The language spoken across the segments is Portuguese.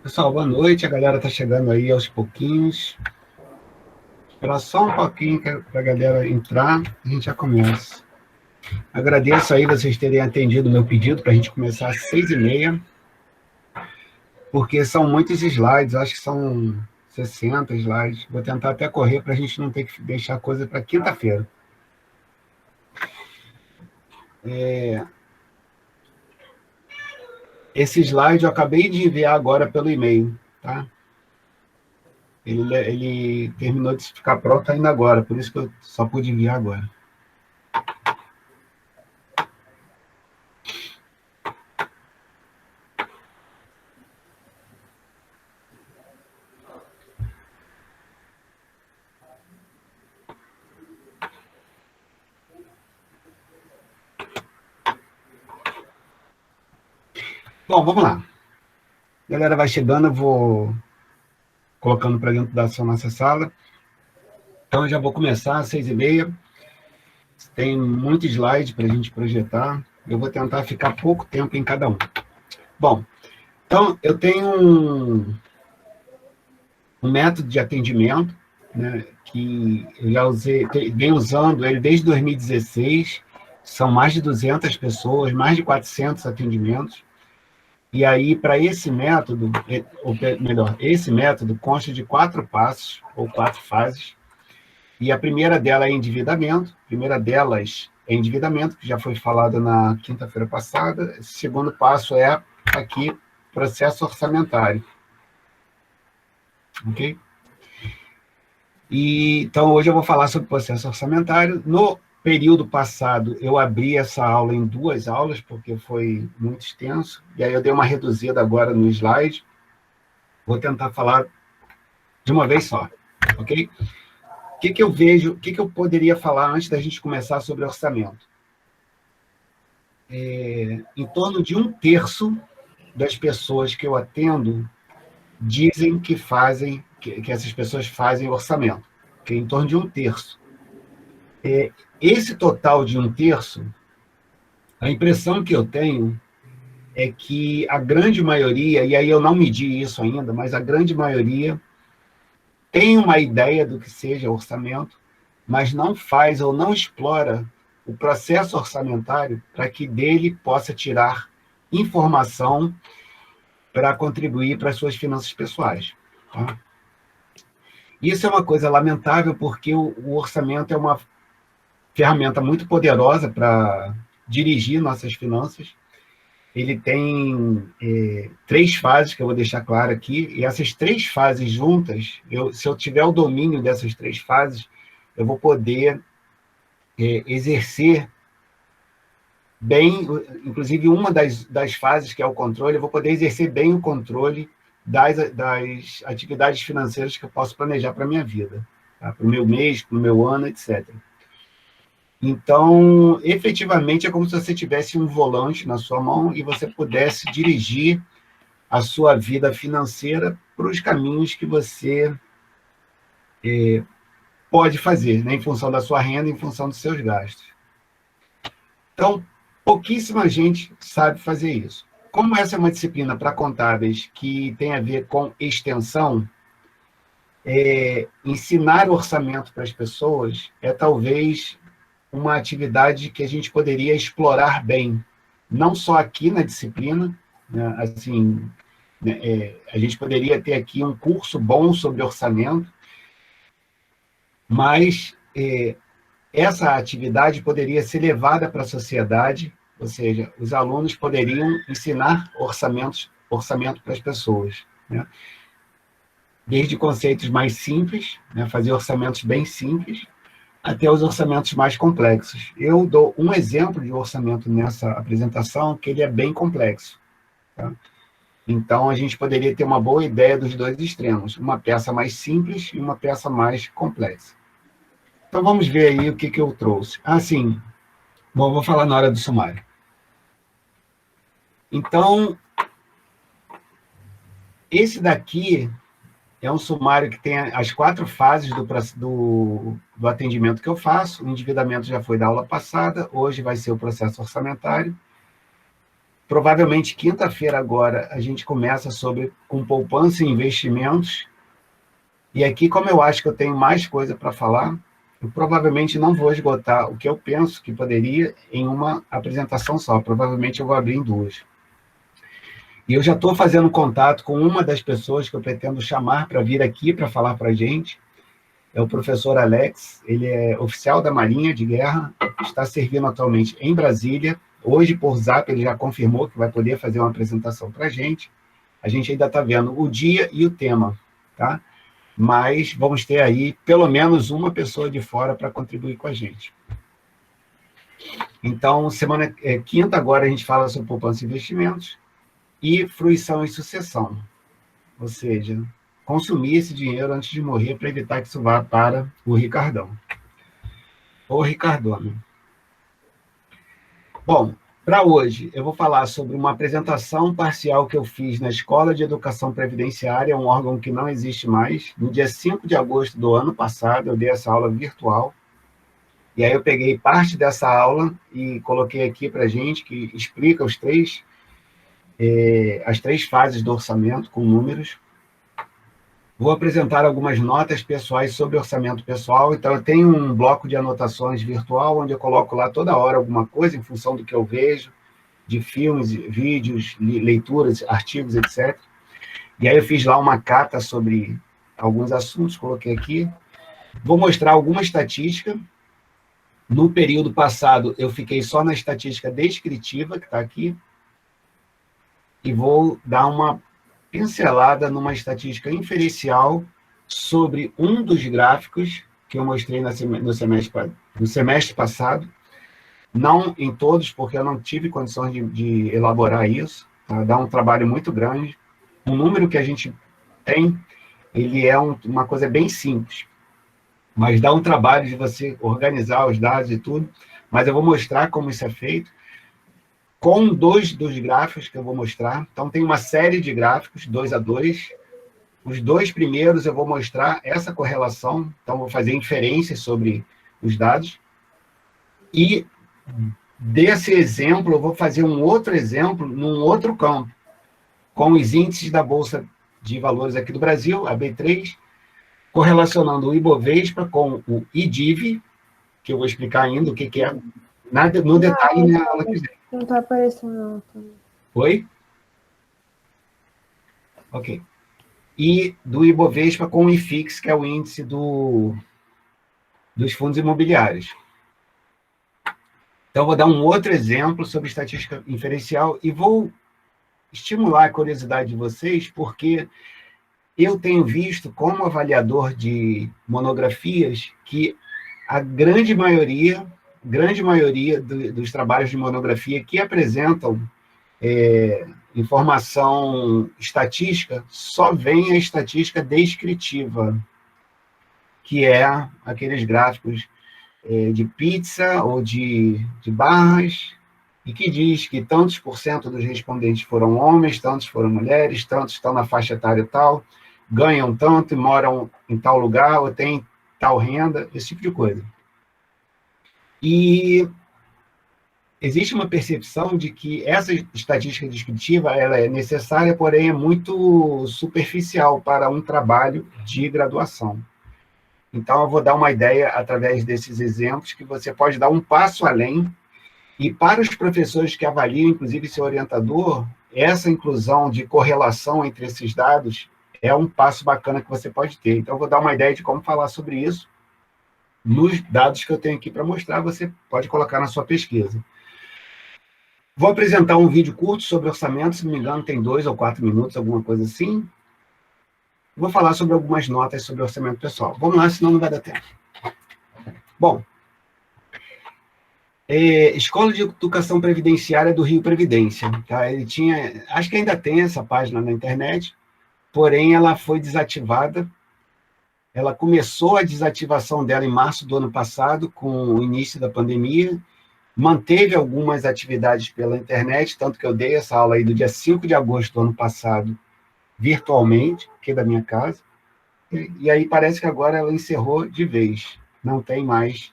Pessoal, boa noite. A galera está chegando aí aos pouquinhos. Esperar só um pouquinho para a galera entrar, a gente já começa. Agradeço aí vocês terem atendido o meu pedido para a gente começar às 6h30, porque são muitos slides, acho que são 60 slides. Vou tentar até correr para a gente não ter que deixar a coisa para quinta-feira. Esse slide eu acabei de enviar agora pelo e-mail, tá? Ele terminou de ficar pronto ainda agora, por isso que eu só pude enviar agora. Bom, vamos lá. A galera vai chegando, eu vou colocando para dentro da nossa sala. Então, eu já vou começar às 6h30. Tem muito slide para a gente projetar. Eu vou tentar ficar pouco tempo em cada um. Bom, então, eu tenho um método de atendimento, né, que eu já venho usando ele desde 2016. São mais de 200 pessoas, mais de 400 atendimentos. E aí, para esse método, ou melhor, esse método consta de 4 passos, ou 4 fases. E a primeira delas é endividamento. A primeira delas é endividamento, que já foi falado na quinta-feira passada. O segundo passo é, aqui, processo orçamentário. Ok? Então, hoje eu vou falar sobre processo orçamentário. No período passado, eu abri essa aula em 2 aulas, porque foi muito extenso, e aí eu dei uma reduzida agora no slide. Vou tentar falar de uma vez só, ok? O que eu vejo, o que eu poderia falar antes da gente começar sobre orçamento? Em torno de 1/3 das pessoas que eu atendo dizem que essas pessoas fazem orçamento, que é em torno de 1/3. Esse total de 1/3, a impressão que eu tenho é que a grande maioria, e aí eu não medi isso ainda, mas a grande maioria tem uma ideia do que seja orçamento, mas não faz ou não explora o processo orçamentário para que dele possa tirar informação para contribuir para as suas finanças pessoais. Tá? Isso é uma coisa lamentável, porque o orçamento é uma ferramenta muito poderosa para dirigir nossas finanças. Ele tem 3 fases, que eu vou deixar claro aqui, e essas 3 fases juntas, se eu tiver o domínio dessas 3 fases, eu vou poder exercer bem, inclusive uma das fases, que é o controle, eu vou poder exercer bem o controle das atividades financeiras que eu posso planejar para a minha vida, tá? Para o meu mês, para o meu ano, etc. Então, efetivamente, é como se você tivesse um volante na sua mão e você pudesse dirigir a sua vida financeira para os caminhos que você pode fazer, né, em função da sua renda, em função dos seus gastos. Então, pouquíssima gente sabe fazer isso. Como essa é uma disciplina para contábeis que tem a ver com extensão, ensinar orçamento para as pessoas é talvez uma atividade que a gente poderia explorar bem, não só aqui na disciplina, né, assim, a gente poderia ter aqui um curso bom sobre orçamento, mas essa atividade poderia ser levada para a sociedade, ou seja, os alunos poderiam ensinar orçamento para as pessoas, né? Desde conceitos mais simples, né, fazer orçamentos bem simples, até os orçamentos mais complexos. Eu dou um exemplo de orçamento nessa apresentação, que ele é bem complexo. Tá? Então, a gente poderia ter uma boa ideia dos 2 extremos, uma peça mais simples e uma peça mais complexa. Então, vamos ver aí o que eu trouxe. Sim, bom, vou falar na hora do sumário. Então, esse daqui é um sumário que tem as 4 fases do atendimento que eu faço. O endividamento já foi da aula passada, hoje vai ser o processo orçamentário. Provavelmente, quinta-feira agora, a gente começa com poupança e investimentos. E aqui, como eu acho que eu tenho mais coisa para falar, eu provavelmente não vou esgotar o que eu penso que poderia em uma apresentação só. Provavelmente eu vou abrir em duas. E eu já estou fazendo contato com uma das pessoas que eu pretendo chamar para vir aqui para falar para a gente. É o professor Alex, ele é oficial da Marinha de Guerra, está servindo atualmente em Brasília. Hoje, por Zap, ele já confirmou que vai poder fazer uma apresentação para a gente. A gente ainda está vendo o dia e o tema, tá? Mas vamos ter aí pelo menos uma pessoa de fora para contribuir com a gente. Então, quinta agora a gente fala sobre poupança e investimentos e fruição e sucessão. Ou seja, consumir esse dinheiro antes de morrer para evitar que isso vá para o Ricardão. Ou Ricardona. Bom, para hoje, eu vou falar sobre uma apresentação parcial que eu fiz na Escola de Educação Previdenciária, um órgão que não existe mais. No dia 5 de agosto do ano passado, eu dei essa aula virtual. E aí eu peguei parte dessa aula e coloquei aqui para a gente, que explica as três fases do orçamento com números. Vou apresentar algumas notas pessoais sobre orçamento pessoal. Então, eu tenho um bloco de anotações virtual, onde eu coloco lá toda hora alguma coisa, em função do que eu vejo, de filmes, vídeos, leituras, artigos, etc. E aí eu fiz lá uma cata sobre alguns assuntos, coloquei aqui. Vou mostrar alguma estatística. No período passado, eu fiquei só na estatística descritiva, que está aqui. E vou dar uma pincelada numa estatística inferencial sobre um dos gráficos que eu mostrei no semestre passado, não em todos, porque eu não tive condições de elaborar isso, tá? Dá um trabalho muito grande. O número que a gente tem, ele é uma coisa bem simples, mas dá um trabalho de você organizar os dados e tudo, mas eu vou mostrar como isso é feito, com dois dos gráficos que eu vou mostrar. Então, tem uma série de gráficos, 2 a 2. Os dois primeiros eu vou mostrar essa correlação, então vou fazer inferências sobre os dados. E desse exemplo, eu vou fazer um outro exemplo num outro campo, com os índices da Bolsa de Valores aqui do Brasil, a B3, correlacionando o Ibovespa com o IDIV, que eu vou explicar ainda o que é, no detalhe na aula que vem. Não está aparecendo, não. Também. Oi? Ok. E do Ibovespa com o IFIX, que é o índice dos fundos imobiliários. Então, vou dar um outro exemplo sobre estatística inferencial e vou estimular a curiosidade de vocês, porque eu tenho visto, como avaliador de monografias, que a grande maioria dos trabalhos de monografia que apresentam informação estatística, só vem a estatística descritiva, que é aqueles gráficos de pizza ou de barras, e que diz que tantos por cento dos respondentes foram homens, tantos foram mulheres, tantos estão na faixa etária tal, ganham tanto e moram em tal lugar, ou têm tal renda, esse tipo de coisa. E existe uma percepção de que essa estatística descritiva ela é necessária, porém é muito superficial para um trabalho de graduação. Então, eu vou dar uma ideia, através desses exemplos, que você pode dar um passo além, e para os professores que avaliam, inclusive seu orientador, essa inclusão de correlação entre esses dados é um passo bacana que você pode ter. Então, eu vou dar uma ideia de como falar sobre isso nos dados que eu tenho aqui para mostrar, você pode colocar na sua pesquisa. Vou apresentar um vídeo curto sobre orçamento, se não me engano, tem 2 ou 4 minutos, alguma coisa assim. Vou falar sobre algumas notas sobre orçamento pessoal. Vamos lá, senão não vai dar tempo. Bom, Escola de Educação Previdenciária do Rio Previdência. Tá? Ele tinha, acho que ainda tem essa página na internet, porém ela foi desativada. Ela começou a desativação dela em março do ano passado, com o início da pandemia, manteve algumas atividades pela internet, tanto que eu dei essa aula aí do dia 5 de agosto do ano passado, virtualmente, aqui da minha casa, e aí parece que agora ela encerrou de vez, não tem mais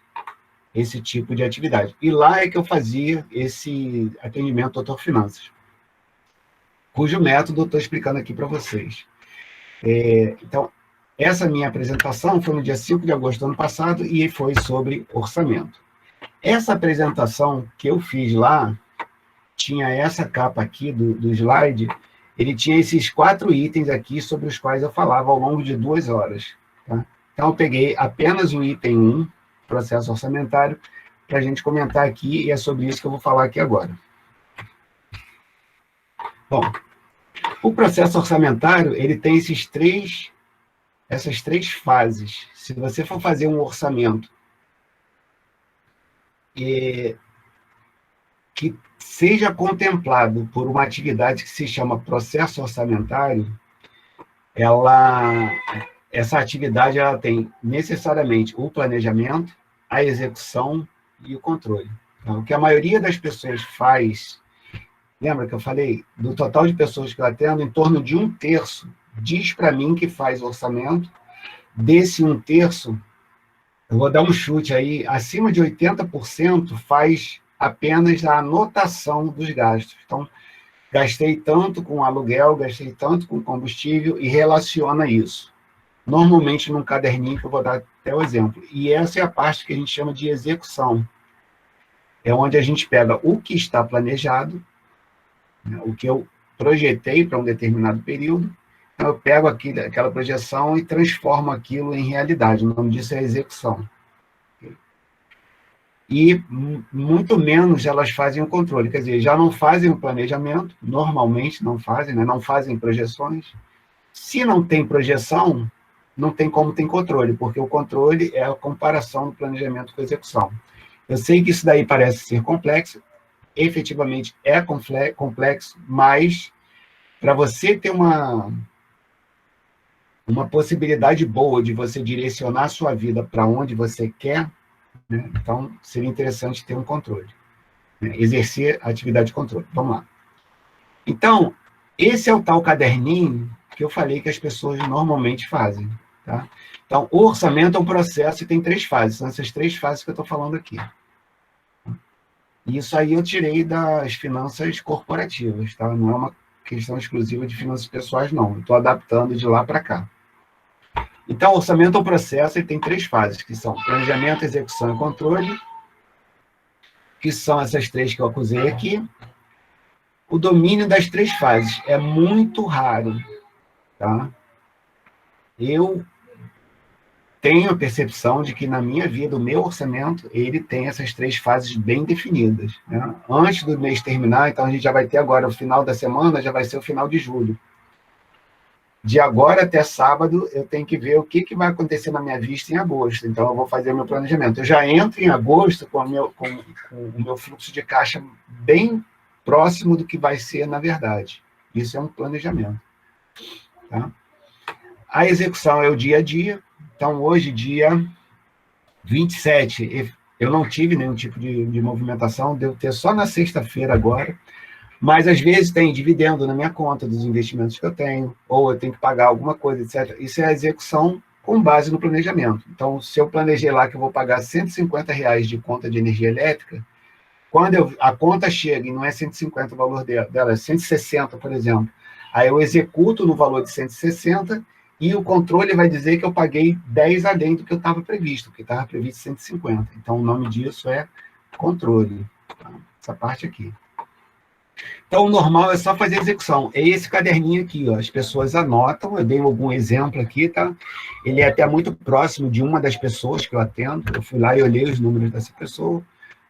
esse tipo de atividade. E lá é que eu fazia esse atendimento doutor finanças. cujo método eu estou explicando aqui para vocês. Então, essa minha apresentação foi no dia 5 de agosto do ano passado e foi sobre orçamento. Essa apresentação que eu fiz lá, tinha essa capa aqui do slide, ele tinha esses 4 itens aqui sobre os quais eu falava ao longo de 2 horas. Tá? Então, eu peguei apenas o item 1, processo orçamentário, para a gente comentar aqui, e é sobre isso que eu vou falar aqui agora. Bom, o processo orçamentário, ele tem essas três fases. Se você for fazer um orçamento que seja contemplado por uma atividade que se chama processo orçamentário, essa atividade ela tem necessariamente o planejamento, a execução e o controle. Então, o que a maioria das pessoas faz, lembra que eu falei, do total de pessoas que eu atendo, em torno de 1/3 diz para mim que faz orçamento. Desse 1/3, eu vou dar um chute aí, acima de 80% faz apenas a anotação dos gastos. Então, gastei tanto com aluguel, gastei tanto com combustível e relaciona isso. Normalmente num caderninho, que eu vou dar até o exemplo. E essa é a parte que a gente chama de execução. É onde a gente pega o que está planejado, né, o que eu projetei para um determinado período, então eu pego aquela projeção e transformo aquilo em realidade. O nome disso é execução. E muito menos elas fazem o controle, quer dizer, já não fazem o planejamento, normalmente não fazem, né? Não fazem projeções. Se não tem projeção, não tem como ter controle, porque o controle é a comparação do planejamento com a execução. Eu sei que isso daí parece ser complexo, efetivamente é complexo, mas para você ter uma possibilidade boa de você direcionar a sua vida para onde você quer, né? Então, seria interessante ter um controle, né? Exercer a atividade de controle. Vamos lá. Então, esse é o tal caderninho que eu falei que as pessoas normalmente fazem. Tá? Então, o orçamento é um processo e tem 3 fases. São essas 3 fases que eu estou falando aqui. Isso aí eu tirei das finanças corporativas. Tá? Não é uma questão exclusiva de finanças pessoais, não. Eu estou adaptando de lá para cá. Então, o orçamento é um processo e tem 3 fases, que são planejamento, execução e controle, que são essas 3 que eu acusei aqui. O domínio das 3 fases é muito raro. Tá? Eu tenho a percepção de que, na minha vida, o meu orçamento, ele tem essas 3 fases bem definidas. Né? Antes do mês terminar, então a gente já vai ter agora, o final da semana, já vai ser o final de julho. De agora até sábado, eu tenho que ver o que vai acontecer na minha vista em agosto. Então, eu vou fazer o meu planejamento. Eu já entro em agosto com o meu fluxo de caixa bem próximo do que vai ser, na verdade. Isso é um planejamento. Tá? A execução é o dia a dia. Então, hoje, dia 27, eu não tive nenhum tipo de movimentação, devo ter só na sexta-feira agora, mas às vezes tem dividendo na minha conta dos investimentos que eu tenho, ou eu tenho que pagar alguma coisa, etc. Isso é a execução com base no planejamento. Então, se eu planejei lá que eu vou pagar R$150 de conta de energia elétrica, quando a conta chega e não é 150 o valor dela, é 160, por exemplo, aí eu executo no valor de 160 e o controle vai dizer que eu paguei 10 além do que eu estava previsto, porque estava previsto 150. Então, o nome disso é controle. Tá? Essa parte aqui. Então, o normal é só fazer a execução. É esse caderninho aqui, ó. As pessoas anotam, eu dei algum exemplo aqui, tá? Ele é até muito próximo de uma das pessoas que eu atendo. Eu fui lá e olhei os números dessa pessoa,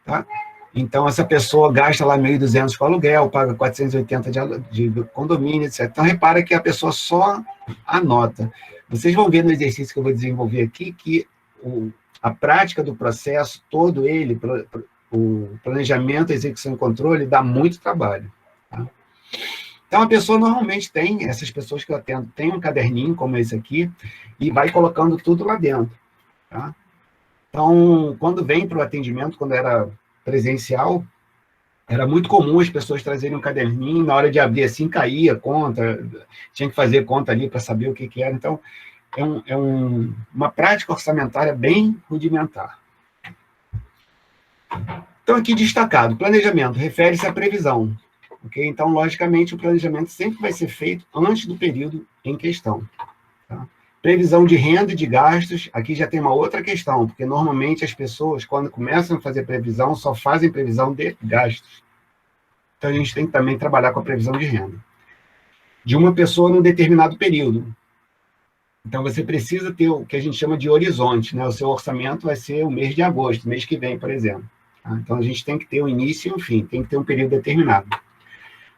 tá? Então, essa pessoa gasta lá 1.200 com aluguel, paga 480 de condomínio, etc. Então, repara que a pessoa só anota. Vocês vão ver no exercício que eu vou desenvolver aqui que a prática do processo, todo ele, o planejamento, a execução e controle, dá muito trabalho. Tá? Então, a pessoa normalmente tem, essas pessoas que eu atendo, tem um caderninho como esse aqui, e vai colocando tudo lá dentro. Tá? Então, quando vem para o atendimento, quando era presencial, era muito comum as pessoas trazerem um caderninho, na hora de abrir assim, caía a conta, tinha que fazer conta ali para saber o que era. Então, é uma prática orçamentária bem rudimentar. Então, aqui destacado, planejamento refere-se à previsão. ok? Então, logicamente, o planejamento sempre vai ser feito antes do período em questão. Tá? Previsão de renda e de gastos, aqui já tem uma outra questão, porque normalmente as pessoas, quando começam a fazer previsão, só fazem previsão de gastos. Então, a gente tem que também trabalhar com a previsão de renda. De uma pessoa num determinado período. Então, você precisa ter o que a gente chama de horizonte, né? O seu orçamento vai ser o mês de agosto, mês que vem, por exemplo. Tá? Então, a gente tem que ter um início e um fim, tem que ter um período determinado.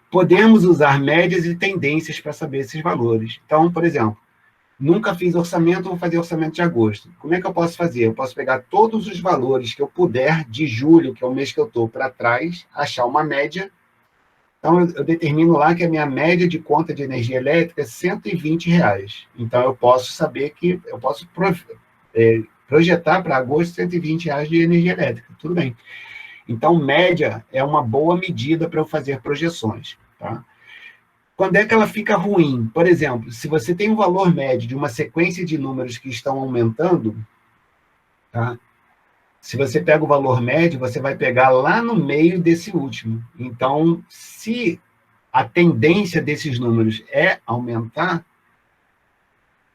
Podemos usar médias e tendências para saber esses valores. Então, por exemplo, nunca fiz orçamento, vou fazer orçamento de agosto. Como é que eu posso fazer? Eu posso pegar todos os valores que eu puder de julho, que é o mês que eu estou, para trás, achar uma média. Então, eu determino lá que a minha média de conta de energia elétrica é R$120. Então, eu posso saber que eu posso projetar para agosto R$120 de energia elétrica. Tudo bem. Então, média é uma boa medida para eu fazer projeções. Tá? Quando é que ela fica ruim? Por exemplo, se você tem um valor médio de uma sequência de números que estão aumentando, tá? Se você pega o valor médio, você vai pegar lá no meio desse último. Então, se a tendência desses números é aumentar,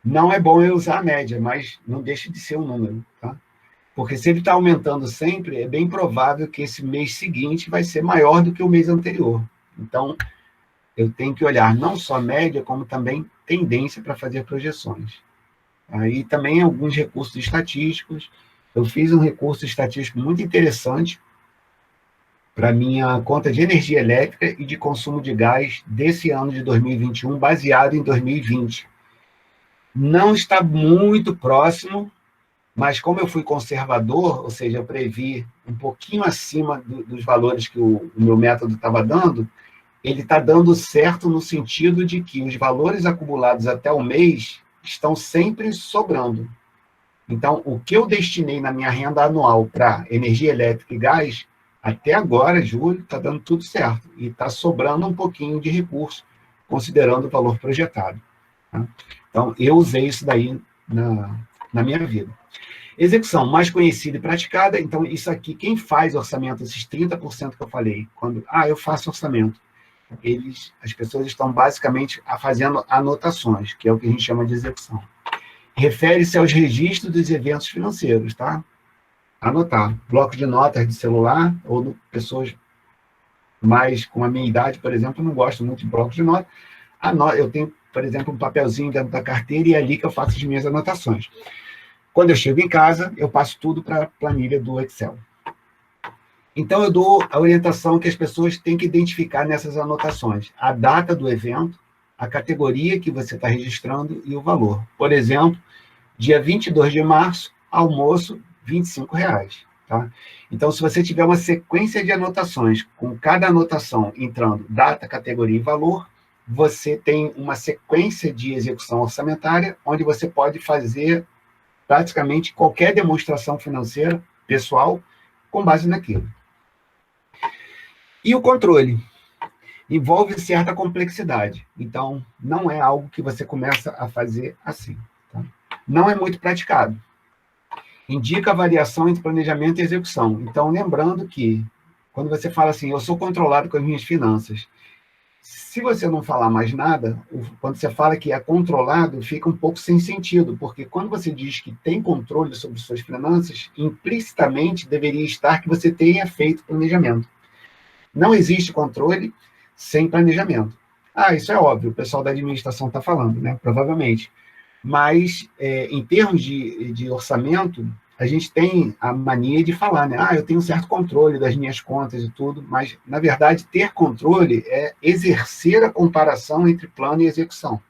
não é bom eu usar a média, mas não deixa de ser um número, tá? Porque se ele está aumentando sempre, é bem provável que esse mês seguinte vai ser maior do que o mês anterior. Então, eu tenho que olhar não só média, como também tendência para fazer projeções. Aí também alguns recursos estatísticos. Eu fiz um recurso estatístico muito interessante para minha conta de energia elétrica e de consumo de gás desse ano de 2021, baseado em 2020. Não está muito próximo, mas como eu fui conservador, ou seja, eu previ um pouquinho acima dos valores que o meu método estava dando, ele está dando certo no sentido de que os valores acumulados até o mês estão sempre sobrando. Então, o que eu destinei na minha renda anual para energia elétrica e gás, até agora, julho, está dando tudo certo. E está sobrando um pouquinho de recurso, considerando o valor projetado. Tá? Então, eu usei isso daí na minha vida. Execução mais conhecida e praticada. Então, isso aqui, quem faz orçamento, esses 30% que eu falei, quando, eu faço orçamento, as pessoas estão basicamente fazendo anotações, que é o que a gente chama de execução. Refere-se aos registros dos eventos financeiros, tá? Anotar. Bloco de notas de celular, ou pessoas mais com a minha idade, por exemplo, não gosto muito de bloco de notas. Eu tenho, por exemplo, um papelzinho dentro da carteira e é ali que eu faço as minhas anotações. Quando eu chego em casa, eu passo tudo para a planilha do Excel. Então, eu dou a orientação que as pessoas têm que identificar nessas anotações. A data do evento, a categoria que você está registrando e o valor. Por exemplo, dia 22 de março, almoço, R$25. Tá? Então, se você tiver uma sequência de anotações, com cada anotação entrando data, categoria e valor, você tem uma sequência de execução orçamentária, onde você pode fazer praticamente qualquer demonstração financeira pessoal com base naquilo. E o controle envolve certa complexidade. Então, não é algo que você começa a fazer assim. Tá? Não é muito praticado. Indica a variação entre planejamento e execução. Então, lembrando que, quando você fala assim, eu sou controlado com as minhas finanças, se você não falar mais nada, quando você fala que é controlado, fica um pouco sem sentido, porque quando você diz que tem controle sobre suas finanças, implicitamente deveria estar que você tenha feito planejamento. Não existe controle sem planejamento. Isso é óbvio, o pessoal da administração está falando, né? Provavelmente. Mas, em termos de orçamento, a gente tem a mania de falar, né? Eu tenho um certo controle das minhas contas e tudo, mas, na verdade, ter controle é exercer a comparação entre plano e execução.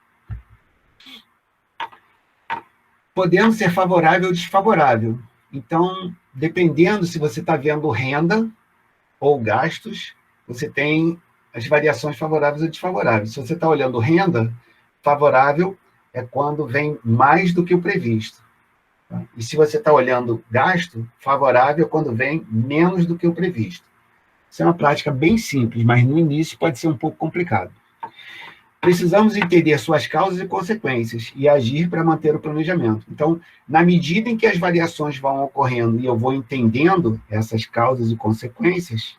Podendo ser favorável ou desfavorável. Então, dependendo se você está vendo renda ou gastos, você tem as variações favoráveis ou desfavoráveis. Se você está olhando renda, favorável é quando vem mais do que o previsto. Tá? E se você está olhando gasto, favorável é quando vem menos do que o previsto. Isso é uma prática bem simples, mas no início pode ser um pouco complicado. Precisamos entender suas causas e consequências e agir para manter o planejamento. Então, na medida em que as variações vão ocorrendo e eu vou entendendo essas causas e consequências,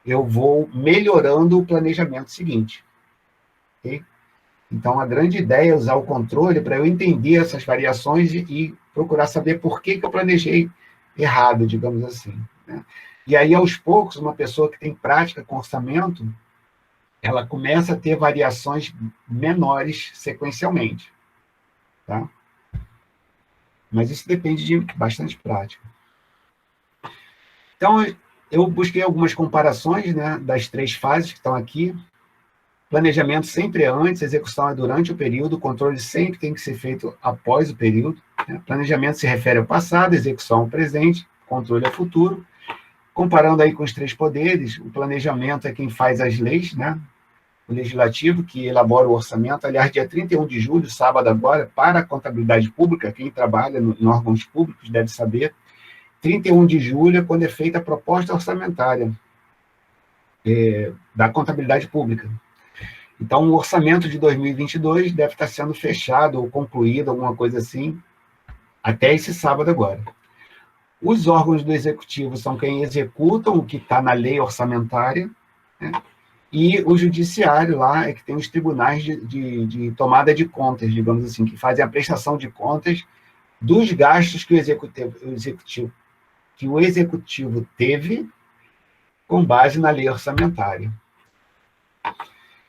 eu vou melhorando o planejamento seguinte. Okay? Então, a grande ideia é usar o controle para eu entender essas variações e procurar saber por que eu planejei errado, digamos assim. Né? E aí, aos poucos, uma pessoa que tem prática com orçamento, ela começa a ter variações menores sequencialmente. Tá? Mas isso depende de bastante prática. Então, eu busquei algumas comparações, né, das 3 fases que estão aqui. Planejamento sempre é antes, execução é durante o período, controle sempre tem que ser feito após o período. Né? Planejamento se refere ao passado, execução ao presente, controle ao futuro. Comparando aí com os 3 poderes, o planejamento é quem faz as leis, né? O legislativo, que elabora o orçamento. Aliás, dia 31 de julho, sábado agora, para a contabilidade pública, quem trabalha em órgãos públicos deve saber, 31 de julho é quando é feita a proposta orçamentária da contabilidade pública. Então, o orçamento de 2022 deve estar sendo fechado ou concluído, alguma coisa assim, até esse sábado agora. Os órgãos do executivo são quem executam o que está na lei orçamentária, né? E o judiciário lá é que tem os tribunais de tomada de contas, digamos assim, que fazem a prestação de contas dos gastos que o executivo teve com base na lei orçamentária.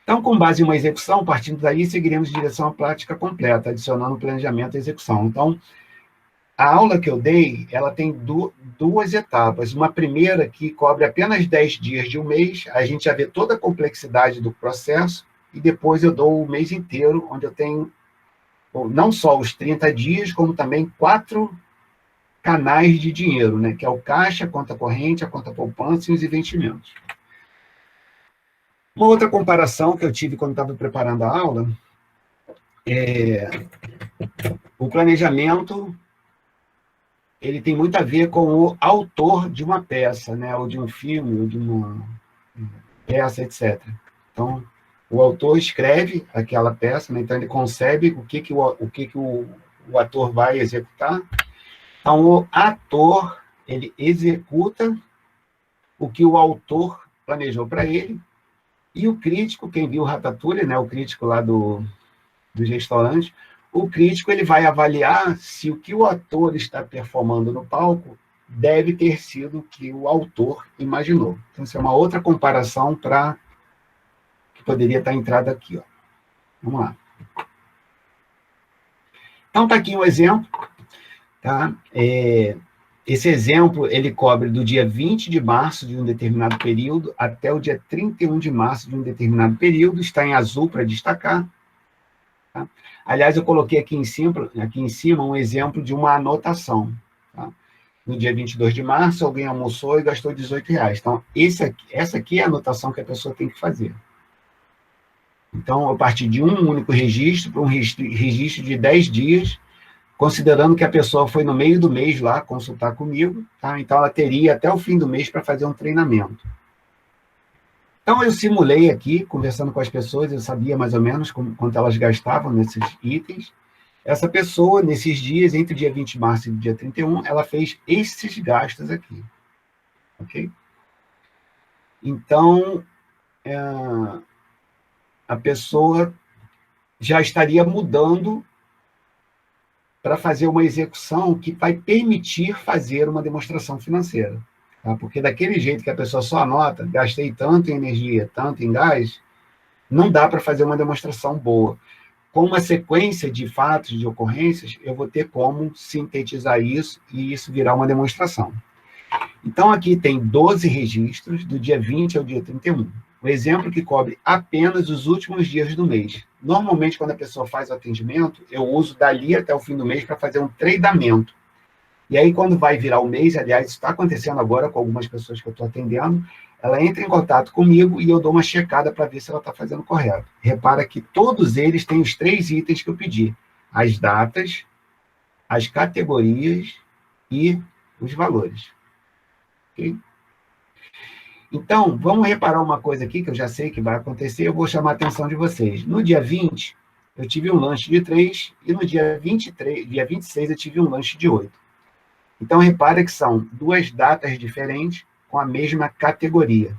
Então, com base em uma execução, partindo daí, seguiremos em direção à prática completa, adicionando planejamento e execução. Então, a aula que eu dei, ela tem duas etapas. Uma primeira que cobre apenas 10 dias de um mês, a gente já vê toda a complexidade do processo, e depois eu dou o mês inteiro, onde eu tenho não só os 30 dias, como também 4 canais de dinheiro, né? Que é o caixa, a conta corrente, a conta poupança e os investimentos. Uma outra comparação que eu tive quando estava preparando a aula é o planejamento, ele tem muito a ver com o autor de uma peça, né, ou de um filme, ou de uma peça, etc. Então, o autor escreve aquela peça, né, então ele concebe o que o ator vai executar. Então, o ator, ele executa o que o autor planejou para ele, e o crítico, quem viu o Ratatouille, né, o crítico lá dos restaurantes, o crítico ele vai avaliar se o que o ator está performando no palco deve ter sido o que o autor imaginou. Então, isso é uma outra comparação que poderia estar entrada aqui. Ó. Vamos lá. Então, está aqui um exemplo. Tá? Esse exemplo, ele cobre do dia 20 de março de um determinado período até o dia 31 de março de um determinado período. Está em azul para destacar. Tá? Aliás, eu coloquei aqui em cima um exemplo de uma anotação. Tá? No dia 22 de março, alguém almoçou e gastou R$18. Então, essa aqui é a anotação que a pessoa tem que fazer. Então, eu parti de um único registro para um registro de 10 dias, considerando que a pessoa foi no meio do mês lá consultar comigo, tá? Então ela teria até o fim do mês para fazer um treinamento. Então eu simulei aqui, conversando com as pessoas, eu sabia mais ou menos quanto elas gastavam nesses itens. Essa pessoa, nesses dias, entre o dia 20 de março e o dia 31, ela fez esses gastos aqui. Ok? Então, a pessoa já estaria mudando para fazer uma execução que vai permitir fazer uma demonstração financeira. Tá? Porque daquele jeito que a pessoa só anota, gastei tanto em energia, tanto em gás, não dá para fazer uma demonstração boa. Com uma sequência de fatos, de ocorrências, eu vou ter como sintetizar isso e isso virar uma demonstração. Então, aqui tem 12 registros, do dia 20 ao dia 31. Um exemplo que cobre apenas os últimos dias do mês. Normalmente, quando a pessoa faz o atendimento, eu uso dali até o fim do mês para fazer um treinamento. E aí, quando vai virar o mês, aliás, isso está acontecendo agora com algumas pessoas que eu estou atendendo, ela entra em contato comigo e eu dou uma checada para ver se ela está fazendo correto. Repara que todos eles têm os 3 itens que eu pedi. As datas, as categorias e os valores. Okay? Então, vamos reparar uma coisa aqui, que eu já sei que vai acontecer, eu vou chamar a atenção de vocês. No dia 20, eu tive um lanche de 3, e no dia 26, eu tive um lanche de 8. Então, repara que são 2 datas diferentes com a mesma categoria.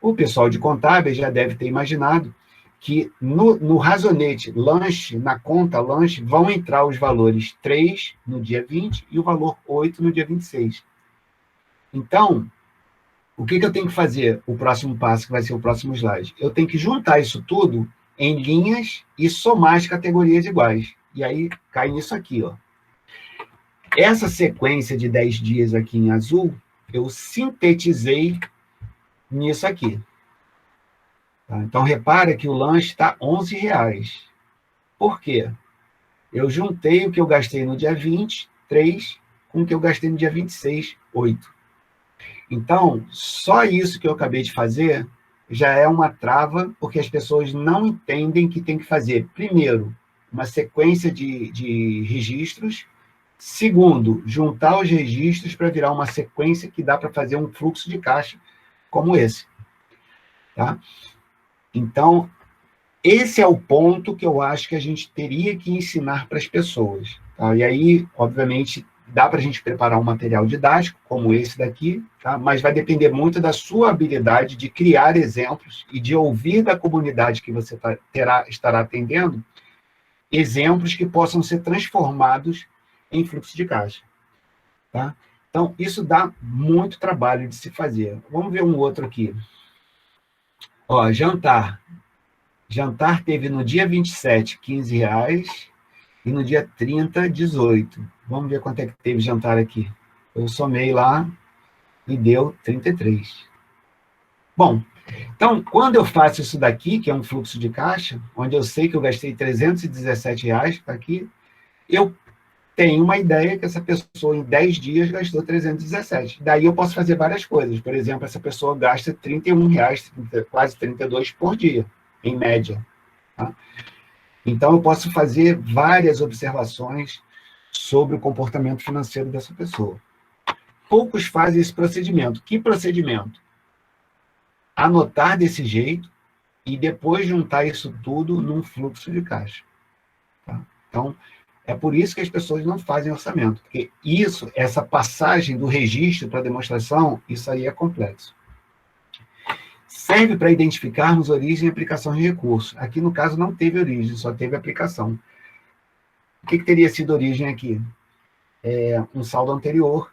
O pessoal de contábeis já deve ter imaginado que no razonete lanche, na conta lanche, vão entrar os valores 3 no dia 20 e o valor 8 no dia 26. Então, o que eu tenho que fazer? O próximo passo, que vai ser o próximo slide. Eu tenho que juntar isso tudo em linhas e somar as categorias iguais. E aí cai nisso aqui, ó. Essa sequência de 10 dias aqui em azul, eu sintetizei nisso aqui. Tá? Então, repara que o lanche está R$11. Por quê? Eu juntei o que eu gastei no dia 20, 3, com o que eu gastei no dia 26, 8. Então, só isso que eu acabei de fazer já é uma trava, porque as pessoas não entendem que tem que fazer, primeiro, uma sequência de registros, segundo, juntar os registros para virar uma sequência que dá para fazer um fluxo de caixa como esse. Tá? Então, esse é o ponto que eu acho que a gente teria que ensinar para as pessoas. Tá? E aí, obviamente, dá para a gente preparar um material didático, como esse daqui, tá? Mas vai depender muito da sua habilidade de criar exemplos e de ouvir da comunidade que você estará atendendo exemplos que possam ser transformados em fluxo de caixa. Tá? Então, isso dá muito trabalho de se fazer. Vamos ver um outro aqui. Ó, jantar. Jantar teve no dia 27, R$15, e no dia 30, 18. Vamos ver quanto é que teve jantar aqui. Eu somei lá e deu 33. Bom, então, quando eu faço isso daqui, que é um fluxo de caixa, onde eu sei que eu gastei R$317, tá aqui, eu tenho uma ideia que essa pessoa em 10 dias gastou 317. Daí eu posso fazer várias coisas. Por exemplo, essa pessoa gasta R$31, quase 32 por dia, em média. Tá? Então, eu posso fazer várias observações sobre o comportamento financeiro dessa pessoa. Poucos fazem esse procedimento. Que procedimento? Anotar desse jeito e depois juntar isso tudo num fluxo de caixa. Tá? Então, é por isso que as pessoas não fazem orçamento, porque isso, essa passagem do registro para a demonstração, isso aí é complexo. Serve para identificarmos origem e aplicação de recursos. Aqui, no caso, não teve origem, só teve aplicação. O que teria sido origem aqui? Um saldo anterior,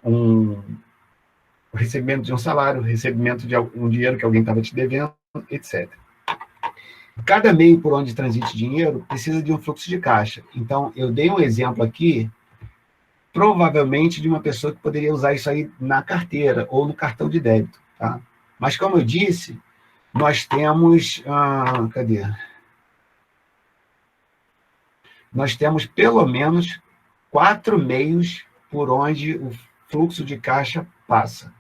o recebimento de um salário, recebimento de um dinheiro que alguém estava te devendo, etc. Cada meio por onde transite dinheiro precisa de um fluxo de caixa. Então, eu dei um exemplo aqui, provavelmente de uma pessoa que poderia usar isso aí na carteira ou no cartão de débito. Tá? Mas, como eu disse, nós temos... cadê? Nós temos, pelo menos, 4 meios por onde o fluxo de caixa passa,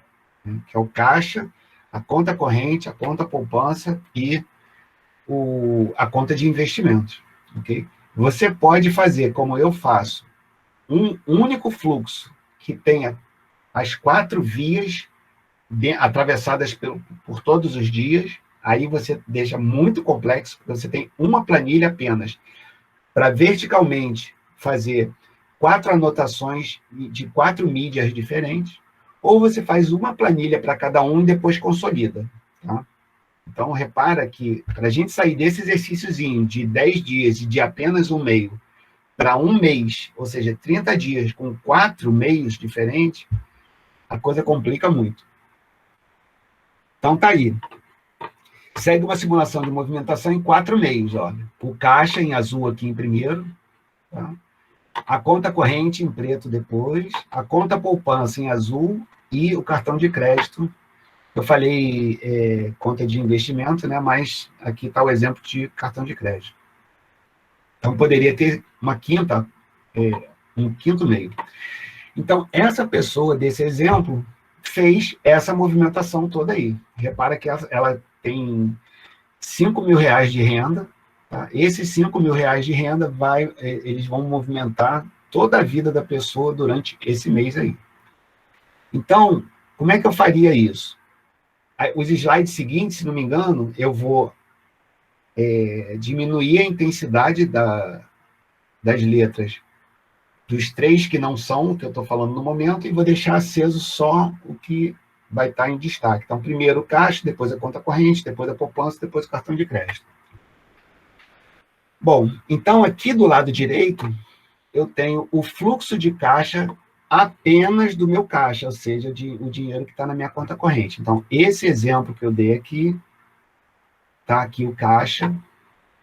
né? Que é o caixa, a conta corrente, a conta poupança e a conta de investimentos. Okay? Você pode fazer, como eu faço, um único fluxo que tenha as 4 vias atravessadas por todos os dias, aí você deixa muito complexo, porque você tem uma planilha apenas para verticalmente fazer 4 anotações de 4 mídias diferentes, ou você faz uma planilha para cada um e depois consolida. Tá? Então, repara que para a gente sair desse exercíciozinho de 10 dias e de apenas um meio para um mês, ou seja, 30 dias com 4 meios diferentes, a coisa complica muito. Então, tá aí. Segue uma simulação de movimentação em 4 meios. Olha. O caixa em azul aqui em primeiro, tá? A conta corrente em preto depois, a conta poupança em azul e o cartão de crédito. Eu falei conta de investimento, né? Mas aqui está o exemplo de cartão de crédito. Então, poderia ter um quinto meio. Então, essa pessoa desse exemplo fez essa movimentação toda aí. Repara que ela tem R$5.000 de renda. Tá? Esses R$5.000 de renda, eles vão movimentar toda a vida da pessoa durante esse mês aí. Então, como é que eu faria isso? Os slides seguintes, se não me engano, eu vou diminuir a intensidade das letras dos 3 que não são o que eu estou falando no momento e vou deixar aceso só o que vai estar em destaque. Então, primeiro o caixa, depois a conta corrente, depois a poupança, depois o cartão de crédito. Bom, então aqui do lado direito, eu tenho o fluxo de caixa apenas do meu caixa, ou seja, o dinheiro que está na minha conta corrente. Então, esse exemplo que eu dei aqui, está aqui o caixa,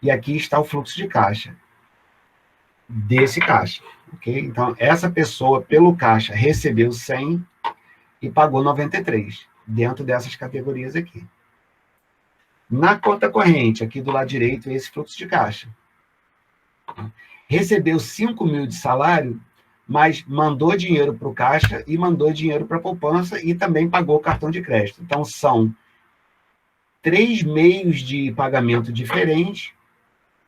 e aqui está o fluxo de caixa desse caixa, ok? Então, essa pessoa, pelo caixa, recebeu 100 e pagou 93, dentro dessas categorias aqui. Na conta corrente, aqui do lado direito, esse fluxo de caixa. Recebeu 5 mil de salário, mas mandou dinheiro para o caixa e mandou dinheiro para a poupança e também pagou o cartão de crédito. Então, são 3 meios de pagamento diferentes.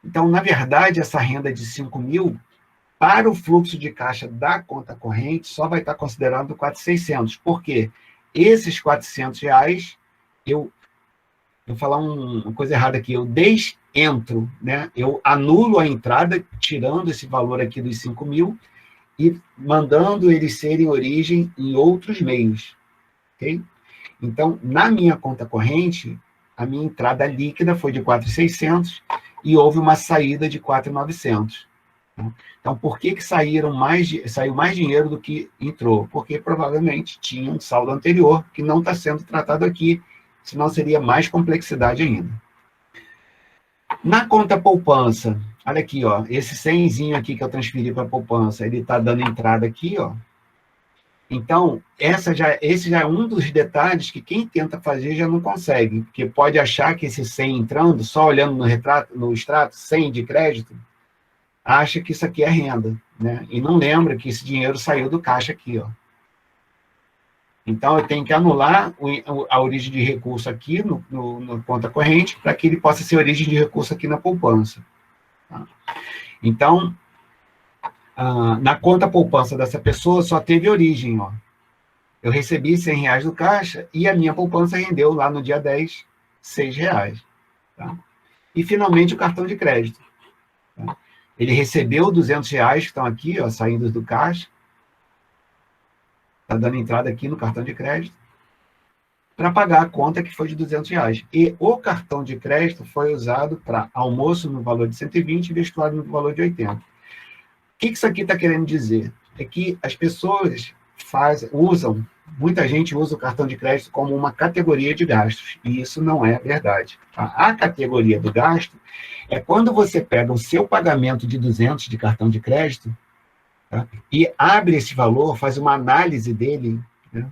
Então, na verdade, essa renda de 5 mil, para o fluxo de caixa da conta corrente, só vai estar considerado 4.600. Por quê? Esses R$ 400, eu vou falar uma coisa errada aqui, eu desentro, né? Eu anulo a entrada, tirando esse valor aqui dos 5 mil, e mandando eles serem origem em outros meios, ok? Então, na minha conta corrente, a minha entrada líquida foi de 4.600 e houve uma saída de 4.900. Então, por que saiu mais dinheiro do que entrou? Porque provavelmente tinha um saldo anterior que não está sendo tratado aqui, senão seria mais complexidade ainda. Na conta poupança, olha aqui, ó, esse 100zinho aqui que eu transferi para a poupança, ele está dando entrada aqui, ó. Então, esse já é um dos detalhes que quem tenta fazer já não consegue, porque pode achar que esse 100 entrando, só olhando no extrato, 100 de crédito, acha que isso aqui é renda, né? E não lembra que esse dinheiro saiu do caixa aqui, ó. Então, eu tenho que anular a origem de recurso aqui no conta corrente para que ele possa ser origem de recurso aqui na poupança. Tá? Então, na conta poupança dessa pessoa só teve origem, ó. Eu recebi R$100 do caixa e a minha poupança rendeu lá no dia 10, R$6. Tá? E, finalmente, o cartão de crédito. Tá? Ele recebeu R$200 que estão aqui, ó, saindo do caixa. Está dando entrada aqui no cartão de crédito para pagar a conta que foi de R$200. E o cartão de crédito foi usado para almoço no valor de 120 e vestuário no valor de 80. O que isso aqui está querendo dizer? É que as pessoas muita gente usa o cartão de crédito como uma categoria de gastos, e isso não é verdade. A categoria do gasto é quando você pega o seu pagamento de 200 de cartão de crédito, tá? E abre esse valor, faz uma análise dele, né,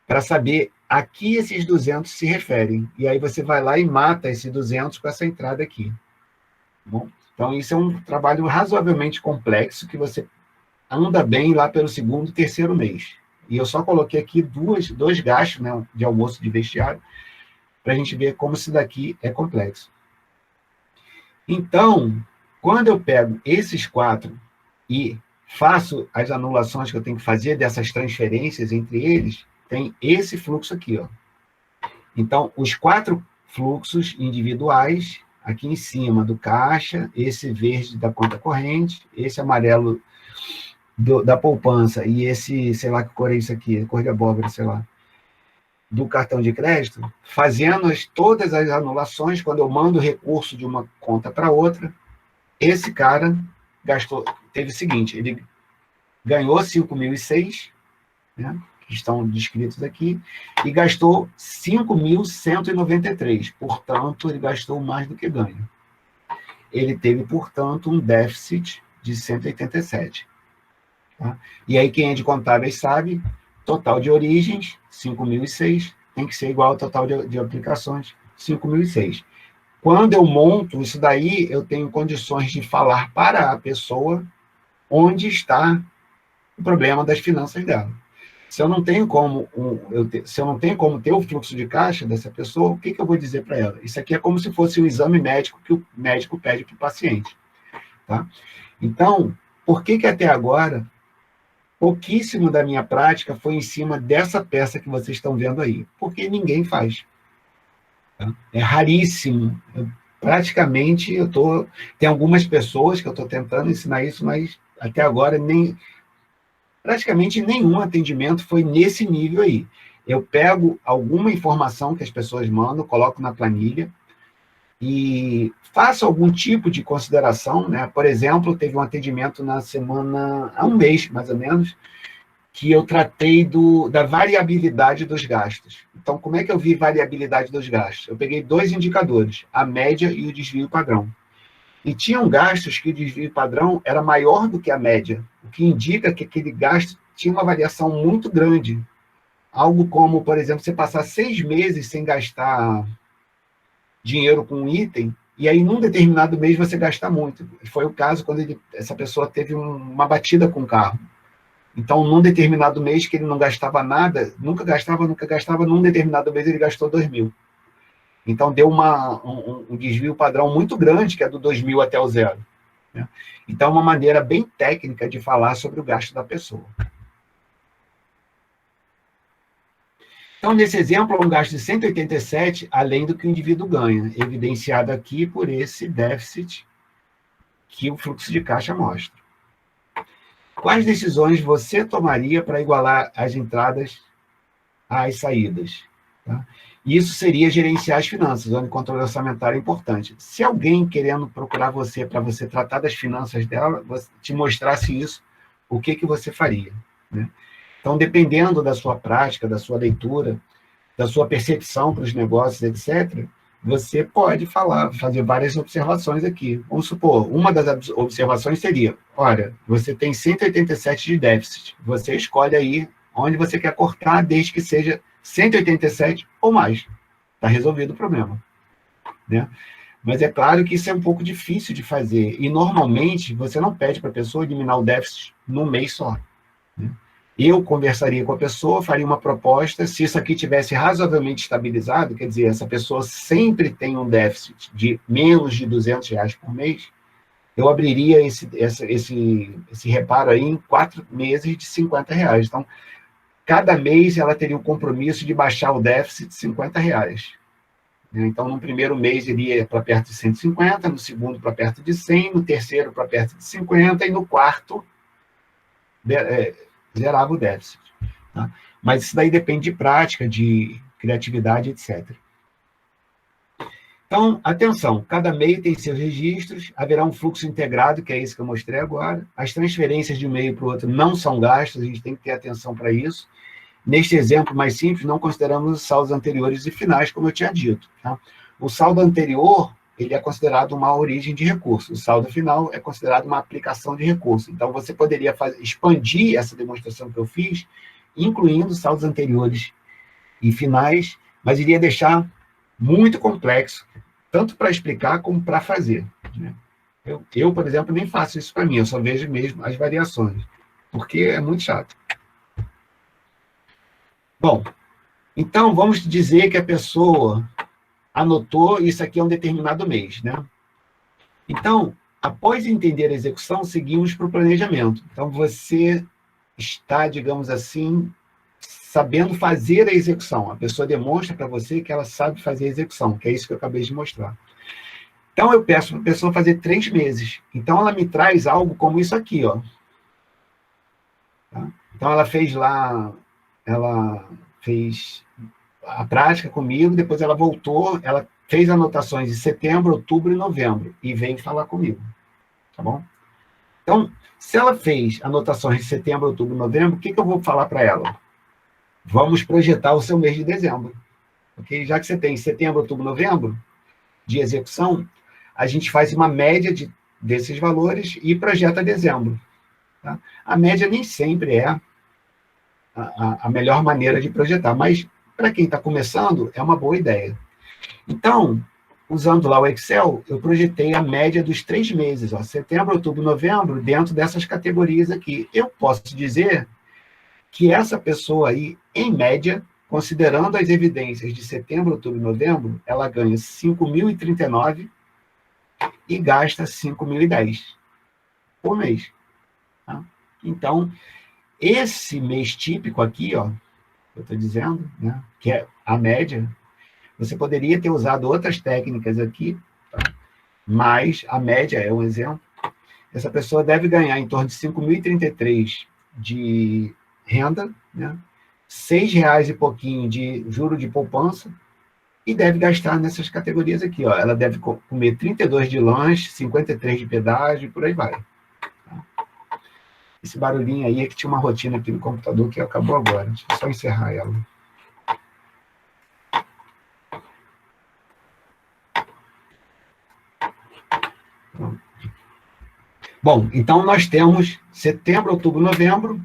para saber a que esses 200 se referem. E aí você vai lá e mata esse 200 com essa entrada aqui. Tá bom? Então, isso é um trabalho razoavelmente complexo que você anda bem lá pelo segundo, terceiro mês. E eu só coloquei aqui dois gastos, né, de almoço de vestiário, para a gente ver como isso daqui é complexo. Então, quando eu pego esses 4 e faço as anulações que eu tenho que fazer dessas transferências entre eles, tem esse fluxo aqui, ó. Então, os 4 fluxos individuais, aqui em cima do caixa, esse verde da conta corrente, esse amarelo da poupança e esse, sei lá que cor é isso aqui, cor de abóbora, sei lá, do cartão de crédito, fazendo todas as anulações, quando eu mando o recurso de uma conta para outra, esse cara teve o seguinte, ele ganhou 5.006, né, que estão descritos aqui, e gastou 5.193, portanto, ele gastou mais do que ganho. Ele teve, portanto, um déficit de 187. Tá? E aí, quem é de contábeis sabe, total de origens, 5.006, tem que ser igual ao total de aplicações, 5.006. Quando eu monto isso daí, eu tenho condições de falar para a pessoa onde está o problema das finanças dela. Se eu não tenho como ter o fluxo de caixa dessa pessoa, o que eu vou dizer para ela? Isso aqui é como se fosse um exame médico que o médico pede para o paciente. Tá? Então, por que até agora pouquíssimo da minha prática foi em cima dessa peça que vocês estão vendo aí? Porque ninguém faz. Tá? É raríssimo. Praticamente, tem algumas pessoas que eu estou tentando ensinar isso, mas até agora praticamente nenhum atendimento foi nesse nível aí. Eu pego alguma informação que as pessoas mandam, coloco na planilha e faço algum tipo de consideração, né? Por exemplo, teve um atendimento na semana, há um mês, mais ou menos, que eu tratei da variabilidade dos gastos. Então, como é que eu vi variabilidade dos gastos? Eu peguei 2 indicadores, a média e o desvio padrão. E tinham gastos que o desvio padrão era maior do que a média, o que indica que aquele gasto tinha uma variação muito grande. Algo como, por exemplo, você passar 6 meses sem gastar dinheiro com um item, e aí num determinado mês você gasta muito. Foi o caso quando essa pessoa teve uma batida com o carro. Então, num determinado mês que ele não gastava nada, nunca gastava, num determinado mês ele gastou 2.000. Então, deu um desvio padrão muito grande, que é do 2.000 até o zero. Né? Então, é uma maneira bem técnica de falar sobre o gasto da pessoa. Então, nesse exemplo, é um gasto de 187, além do que o indivíduo ganha, evidenciado aqui por esse déficit que o fluxo de caixa mostra. Quais decisões você tomaria para igualar as entradas às saídas? Tá? Isso seria gerenciar as finanças, onde o controle orçamentário é importante. Se alguém querendo procurar você para você tratar das finanças dela, te mostrasse isso, o que você faria? Né? Então, dependendo da sua prática, da sua leitura, da sua percepção para os negócios, etc., você pode fazer várias observações aqui. Vamos supor, uma das observações seria, olha, você tem 187 de déficit, você escolhe aí onde você quer cortar, desde que seja 187 ou mais. Está resolvido o problema. Né? Mas é claro que isso é um pouco difícil de fazer, e normalmente você não pede para a pessoa eliminar o déficit num mês só. Né? Eu conversaria com a pessoa, faria uma proposta, se isso aqui tivesse razoavelmente estabilizado, quer dizer, essa pessoa sempre tem um déficit de menos de R$200 por mês, eu abriria esse reparo aí em 4 meses de R$50. Então, cada mês ela teria o compromisso de baixar o déficit de R$50. Então, no primeiro mês iria para perto de 150, no segundo para perto de 100, no terceiro para perto de 50, e no quarto zerava o déficit. Tá? Mas isso daí depende de prática, de criatividade, etc. Então, atenção, cada meio tem seus registros, haverá um fluxo integrado, que é esse que eu mostrei agora. As transferências de um meio para o outro não são gastos, a gente tem que ter atenção para isso. Neste exemplo mais simples, não consideramos os saldos anteriores e finais, como eu tinha dito. Tá? O saldo anterior, ele é considerado uma origem de recurso. O saldo final é considerado uma aplicação de recurso. Então, você poderia expandir essa demonstração que eu fiz, incluindo saldos anteriores e finais, mas iria deixar muito complexo, tanto para explicar como para fazer. Né? Eu, por exemplo, nem faço isso para mim, eu só vejo mesmo as variações, porque é muito chato. Bom, então vamos dizer que a pessoa anotou isso aqui é um determinado mês, né? Então, após entender a execução, seguimos para o planejamento. Então, você está, digamos assim, sabendo fazer a execução. A pessoa demonstra para você que ela sabe fazer a execução, que é isso que eu acabei de mostrar. Então, eu peço para a pessoa fazer 3 meses. Então, ela me traz algo como isso aqui, ó. Tá? Então, ela fez a prática comigo, depois ela voltou, ela fez anotações de setembro, outubro e novembro, e veio falar comigo. Tá bom? Então, se ela fez anotações de setembro, outubro e novembro, o que eu vou falar para ela? Vamos projetar o seu mês de dezembro. Okay? Já que você tem setembro, outubro, novembro, de execução, a gente faz uma média desses valores e projeta dezembro. Tá? A média nem sempre é a melhor maneira de projetar, mas para quem está começando, é uma boa ideia. Então, usando lá o Excel, eu projetei a média dos 3 meses, ó, setembro, outubro, novembro, dentro dessas categorias aqui. Eu posso dizer que essa pessoa aí, em média, considerando as evidências de setembro, outubro e novembro, ela ganha 5.039 e gasta 5.010 por mês. Tá? Então, esse mês típico aqui, ó, eu estou dizendo, né, que é a média, você poderia ter usado outras técnicas aqui, tá? Mas a média é um exemplo. Essa pessoa deve ganhar em torno de 5.033 de renda, né? R$ 6 e pouquinho de juro de poupança e deve gastar nessas categorias aqui, ó. Ela deve comer 32 de lanche, 53 de pedágio e por aí vai. Esse barulhinho aí é que tinha uma rotina aqui no computador que acabou agora. Deixa eu só encerrar ela. Bom, então nós temos setembro, outubro, novembro,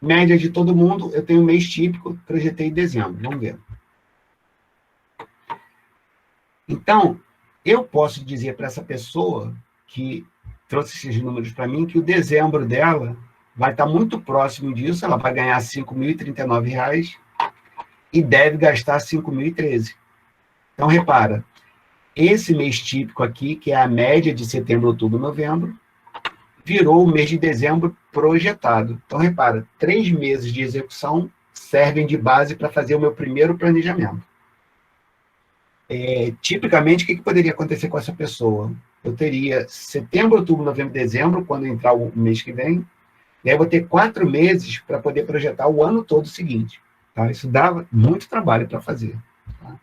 média de todo mundo, eu tenho um mês típico, projetei dezembro, vamos ver. Então, eu posso dizer para essa pessoa que trouxe esses números para mim, que o dezembro dela vai estar muito próximo disso, ela vai ganhar R$ 5.039 e deve gastar R$ 5.013. Então, repara, esse mês típico aqui, que é a média de setembro, outubro, novembro, virou o mês de dezembro projetado. Então, repara, 3 meses de execução servem de base para fazer o meu primeiro planejamento. Tipicamente, o que poderia acontecer com essa pessoa? Eu teria setembro, outubro, novembro, dezembro, quando entrar o mês que vem, e aí eu vou ter 4 meses para poder projetar o ano todo seguinte. Tá? Isso dá muito trabalho para fazer. Tá?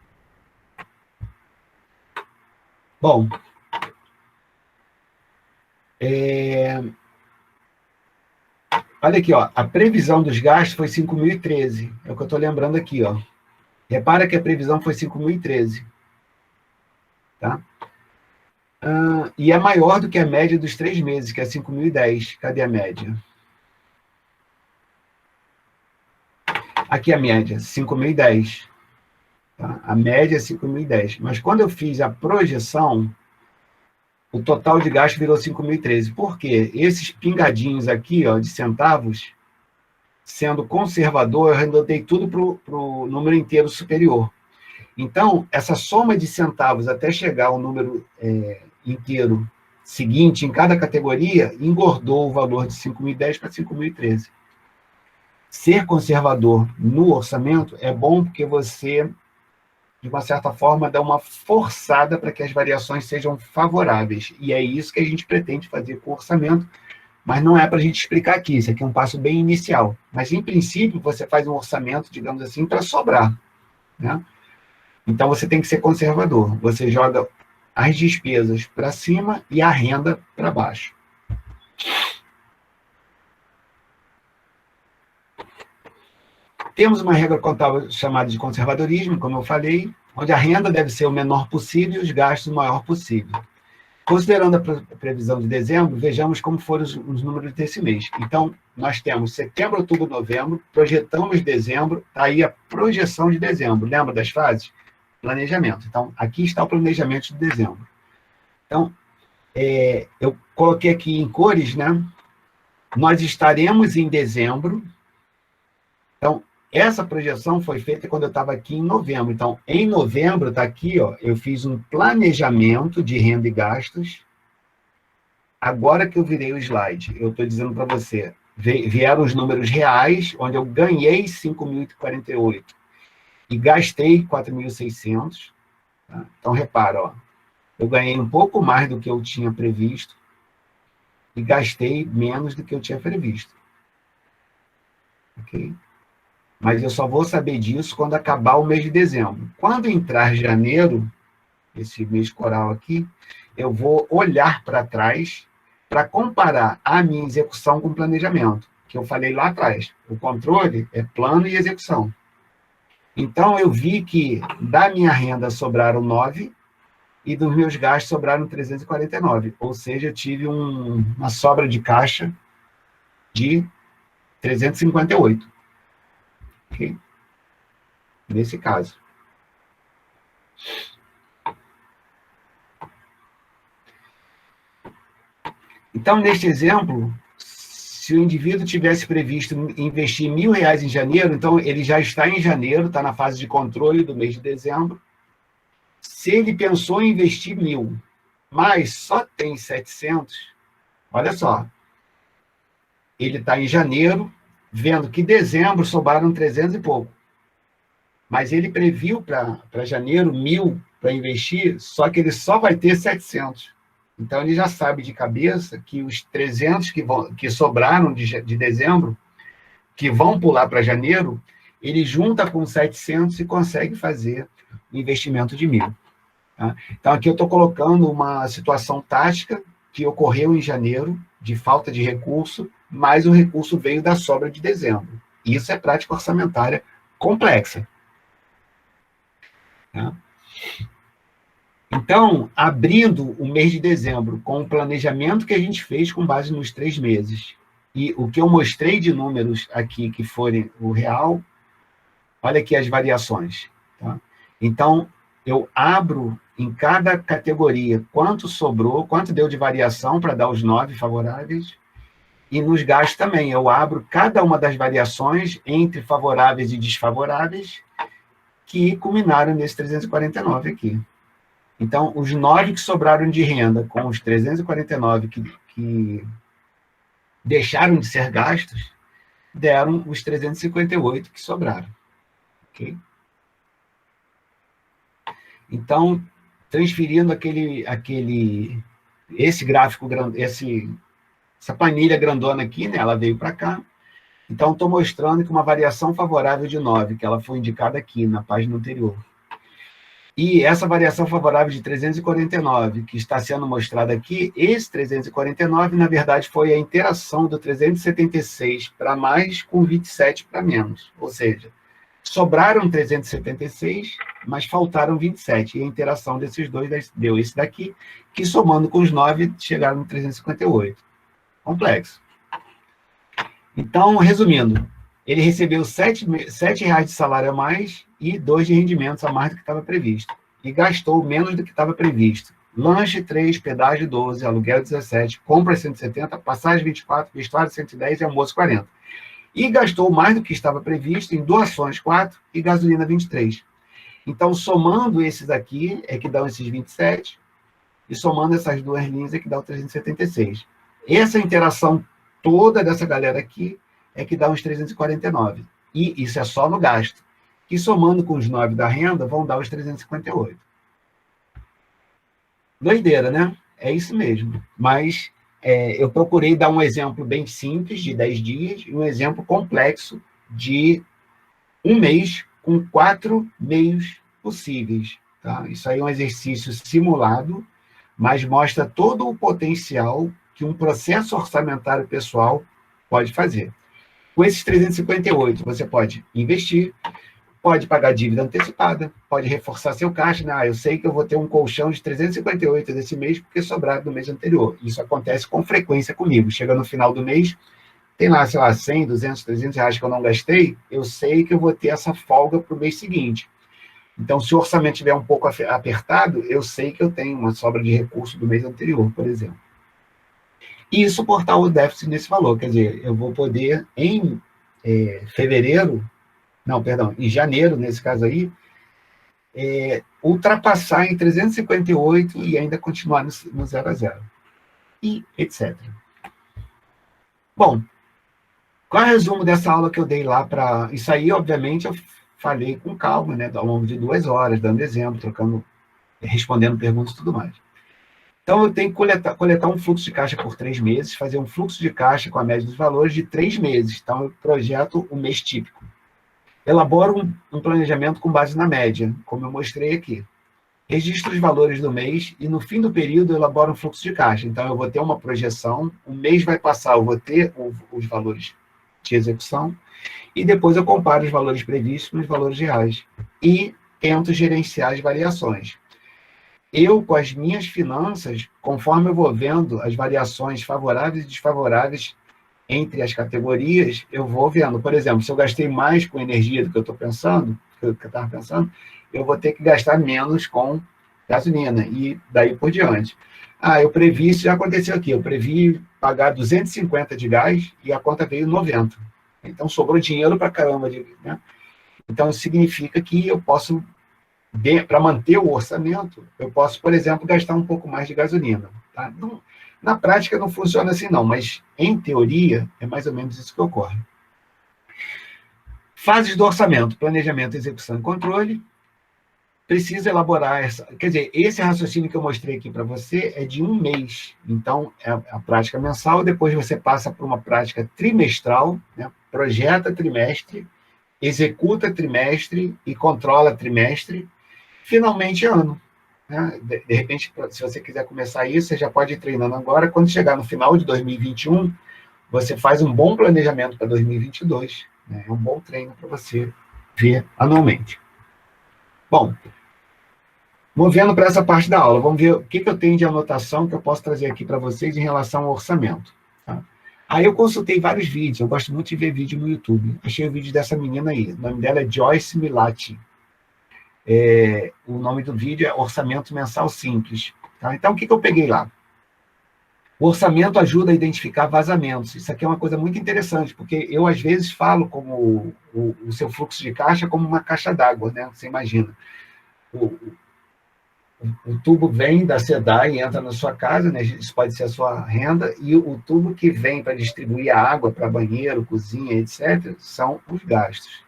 Bom, olha aqui, ó, a previsão dos gastos foi 5.013, é o que eu estou lembrando aqui, ó. Repara que a previsão foi 5.013. Tá? E é maior do que a média dos 3 meses, que é 5.010. Cadê a média? Aqui a média, 5.010. Tá? A média é 5.010. Mas quando eu fiz a projeção, o total de gasto virou 5.013. Por quê? Esses pingadinhos aqui, ó, de centavos, sendo conservador, eu arredondei tudo para o número inteiro superior. Então, essa soma de centavos até chegar ao número inteiro seguinte em cada categoria, engordou o valor de 5.010 para 5.013. Ser conservador no orçamento é bom porque você, de uma certa forma, dá uma forçada para que as variações sejam favoráveis. E é isso que a gente pretende fazer com o orçamento, mas não é para a gente explicar aqui. Isso aqui é um passo bem inicial. Mas, em princípio, você faz um orçamento, digamos assim, para sobrar, né? Então, você tem que ser conservador. Você joga as despesas para cima e a renda para baixo. Temos uma regra contábil chamada de conservadorismo, como eu falei, onde a renda deve ser o menor possível e os gastos o maior possível. Considerando a previsão de dezembro, vejamos como foram os números desse mês. Então, nós temos setembro, outubro, novembro, projetamos dezembro, está aí a projeção de dezembro. Lembra das fases? Planejamento. Então, aqui está o planejamento de dezembro. Então, eu coloquei aqui em cores, né? Nós estaremos em dezembro. Então, essa projeção foi feita quando eu estava aqui em novembro. Então, em novembro, está aqui, ó, eu fiz um planejamento de renda e gastos. Agora que eu virei o slide, eu estou dizendo para você, vieram os números reais, onde eu ganhei 5.048 e gastei 4.600. Tá? Então, repara, ó, eu ganhei um pouco mais do que eu tinha previsto e gastei menos do que eu tinha previsto. Ok? Mas eu só vou saber disso quando acabar o mês de dezembro. Quando entrar janeiro, esse mês coral aqui, eu vou olhar para trás para comparar a minha execução com o planejamento, que eu falei lá atrás. O controle é plano e execução. Então, eu vi que da minha renda sobraram 9 e dos meus gastos sobraram 349. Ou seja, eu tive uma sobra de caixa de 358. Okay? Nesse caso. Então, neste exemplo, se o indivíduo tivesse previsto investir R$ 1.000 em janeiro, então ele já está em janeiro, está na fase de controle do mês de dezembro. Se ele pensou em investir 1.000, mas só tem 700, olha só, ele está em janeiro, vendo que dezembro sobraram 300 e pouco. Mas ele previu para janeiro 1.000 para investir, só que ele só vai ter 700. Então, ele já sabe de cabeça que os 300 que sobraram de dezembro, que vão pular para janeiro, ele junta com 700 e consegue fazer o investimento de 1.000. Tá? Então, aqui eu estou colocando uma situação tática que ocorreu em janeiro, de falta de recurso, mas o recurso veio da sobra de dezembro. Isso é prática orçamentária complexa. Tá? Então, abrindo o mês de dezembro com o planejamento que a gente fez com base nos 3 meses, e o que eu mostrei de números aqui, que forem o real, olha aqui as variações. Tá? Então, eu abro em cada categoria quanto sobrou, quanto deu de variação para dar os 9 favoráveis, e nos gastos também. Eu abro cada uma das variações entre favoráveis e desfavoráveis, que culminaram nesse 349 aqui. Então, os 9 que sobraram de renda com os 349 que deixaram de ser gastos, deram os 358 que sobraram. Ok? Então, transferindo esse gráfico, essa planilha grandona aqui, né, ela veio para cá. Então, estou mostrando que uma variação favorável de 9, que ela foi indicada aqui na página anterior. E essa variação favorável de 349, que está sendo mostrada aqui, esse 349, na verdade, foi a interação do 376 para mais com 27 para menos. Ou seja, sobraram 376, mas faltaram 27. E a interação desses dois deu esse daqui, que somando com os 9, chegaram no 358. Complexo. Então, resumindo, ele recebeu R$7 de salário a mais e 2 de rendimentos a mais do que estava previsto. E gastou menos do que estava previsto. Lanche 3, pedágio 12, aluguel 17, compra 170, passagem 24, vestuário 110 e almoço 40. E gastou mais do que estava previsto em doações 4 e gasolina 23. Então, somando esses aqui, é que dão esses 27, e somando essas duas linhas é que dá o 376. Essa interação toda dessa galera aqui é que dá uns 349. E isso é só no gasto. Que somando com os 9 da renda, vão dar os 358. Doideira, né? É isso mesmo. Mas eu procurei dar um exemplo bem simples, de 10 dias, e um exemplo complexo de um mês com 4 meios possíveis. Tá? Isso aí é um exercício simulado, mas mostra todo o potencial que um processo orçamentário pessoal pode fazer. Com esses 358, você pode investir, pode pagar dívida antecipada, pode reforçar seu caixa. Né? Eu sei que eu vou ter um colchão de 358 desse mês, porque sobrado do mês anterior. Isso acontece com frequência comigo. Chega no final do mês, tem lá, sei lá, 100, 200, 300 reais que eu não gastei, eu sei que eu vou ter essa folga para o mês seguinte. Então, se o orçamento estiver um pouco apertado, eu sei que eu tenho uma sobra de recurso do mês anterior, por exemplo. E suportar o déficit nesse valor. Quer dizer, eu vou poder, em em janeiro, nesse caso aí, ultrapassar em 358 e ainda continuar no 0 a 0. E etc. Bom, qual é o resumo dessa aula que eu dei lá para... Isso aí, obviamente, eu falei com calma, né, ao longo de 2 horas, dando exemplo, respondendo perguntas e tudo mais. Então, eu tenho que coletar um fluxo de caixa por 3 meses, fazer um fluxo de caixa com a média dos valores de 3 meses. Então, eu projeto o mês típico. Elaboro um planejamento com base na média, como eu mostrei aqui. Registro os valores do mês e, no fim do período, eu elaboro um fluxo de caixa. Então, eu vou ter uma projeção, o mês vai passar, eu vou ter os valores de execução, e depois eu comparo os valores previstos com os valores reais. E tento gerenciar as variações. Eu, com as minhas finanças, conforme eu vou vendo as variações favoráveis e desfavoráveis entre as categorias, eu vou vendo. Por exemplo, se eu gastei mais com energia do que eu estava pensando, eu vou ter que gastar menos com gasolina, e daí por diante. Eu previ, isso já aconteceu aqui, eu previ pagar 250 de gás e a conta veio 90. Então, sobrou dinheiro para caramba. Né? Então, isso significa que eu posso... Para manter o orçamento, eu posso, por exemplo, gastar um pouco mais de gasolina. Tá? Não, na prática não funciona assim não, mas em teoria é mais ou menos isso que ocorre. Fases do orçamento: planejamento, execução e controle. Precisa elaborar quer dizer, esse raciocínio que eu mostrei aqui para você é de 1 mês. Então, é a prática mensal, depois você passa para uma prática trimestral, né? Projeta trimestre, executa trimestre e controla trimestre, finalmente ano. Né? De repente, se você quiser começar isso, você já pode ir treinando agora. Quando chegar no final de 2021, você faz um bom planejamento para 2022. Né? É um bom treino para você ver anualmente. Bom, movendo para essa parte da aula, vamos ver o que eu tenho de anotação que eu posso trazer aqui para vocês em relação ao orçamento. Tá? Aí eu consultei vários vídeos, eu gosto muito de ver vídeo no YouTube. Achei o vídeo dessa menina aí, o nome dela é Joyce Milati. O nome do vídeo é Orçamento Mensal Simples. Tá? Então, o que eu peguei lá? O orçamento ajuda a identificar vazamentos. Isso aqui é uma coisa muito interessante, porque eu, às vezes, falo como o seu fluxo de caixa como uma caixa d'água, né? Você imagina. O tubo vem da SEDAI e entra na sua casa, né? Isso pode ser a sua renda, e o tubo que vem para distribuir a água para banheiro, cozinha, etc., são os gastos.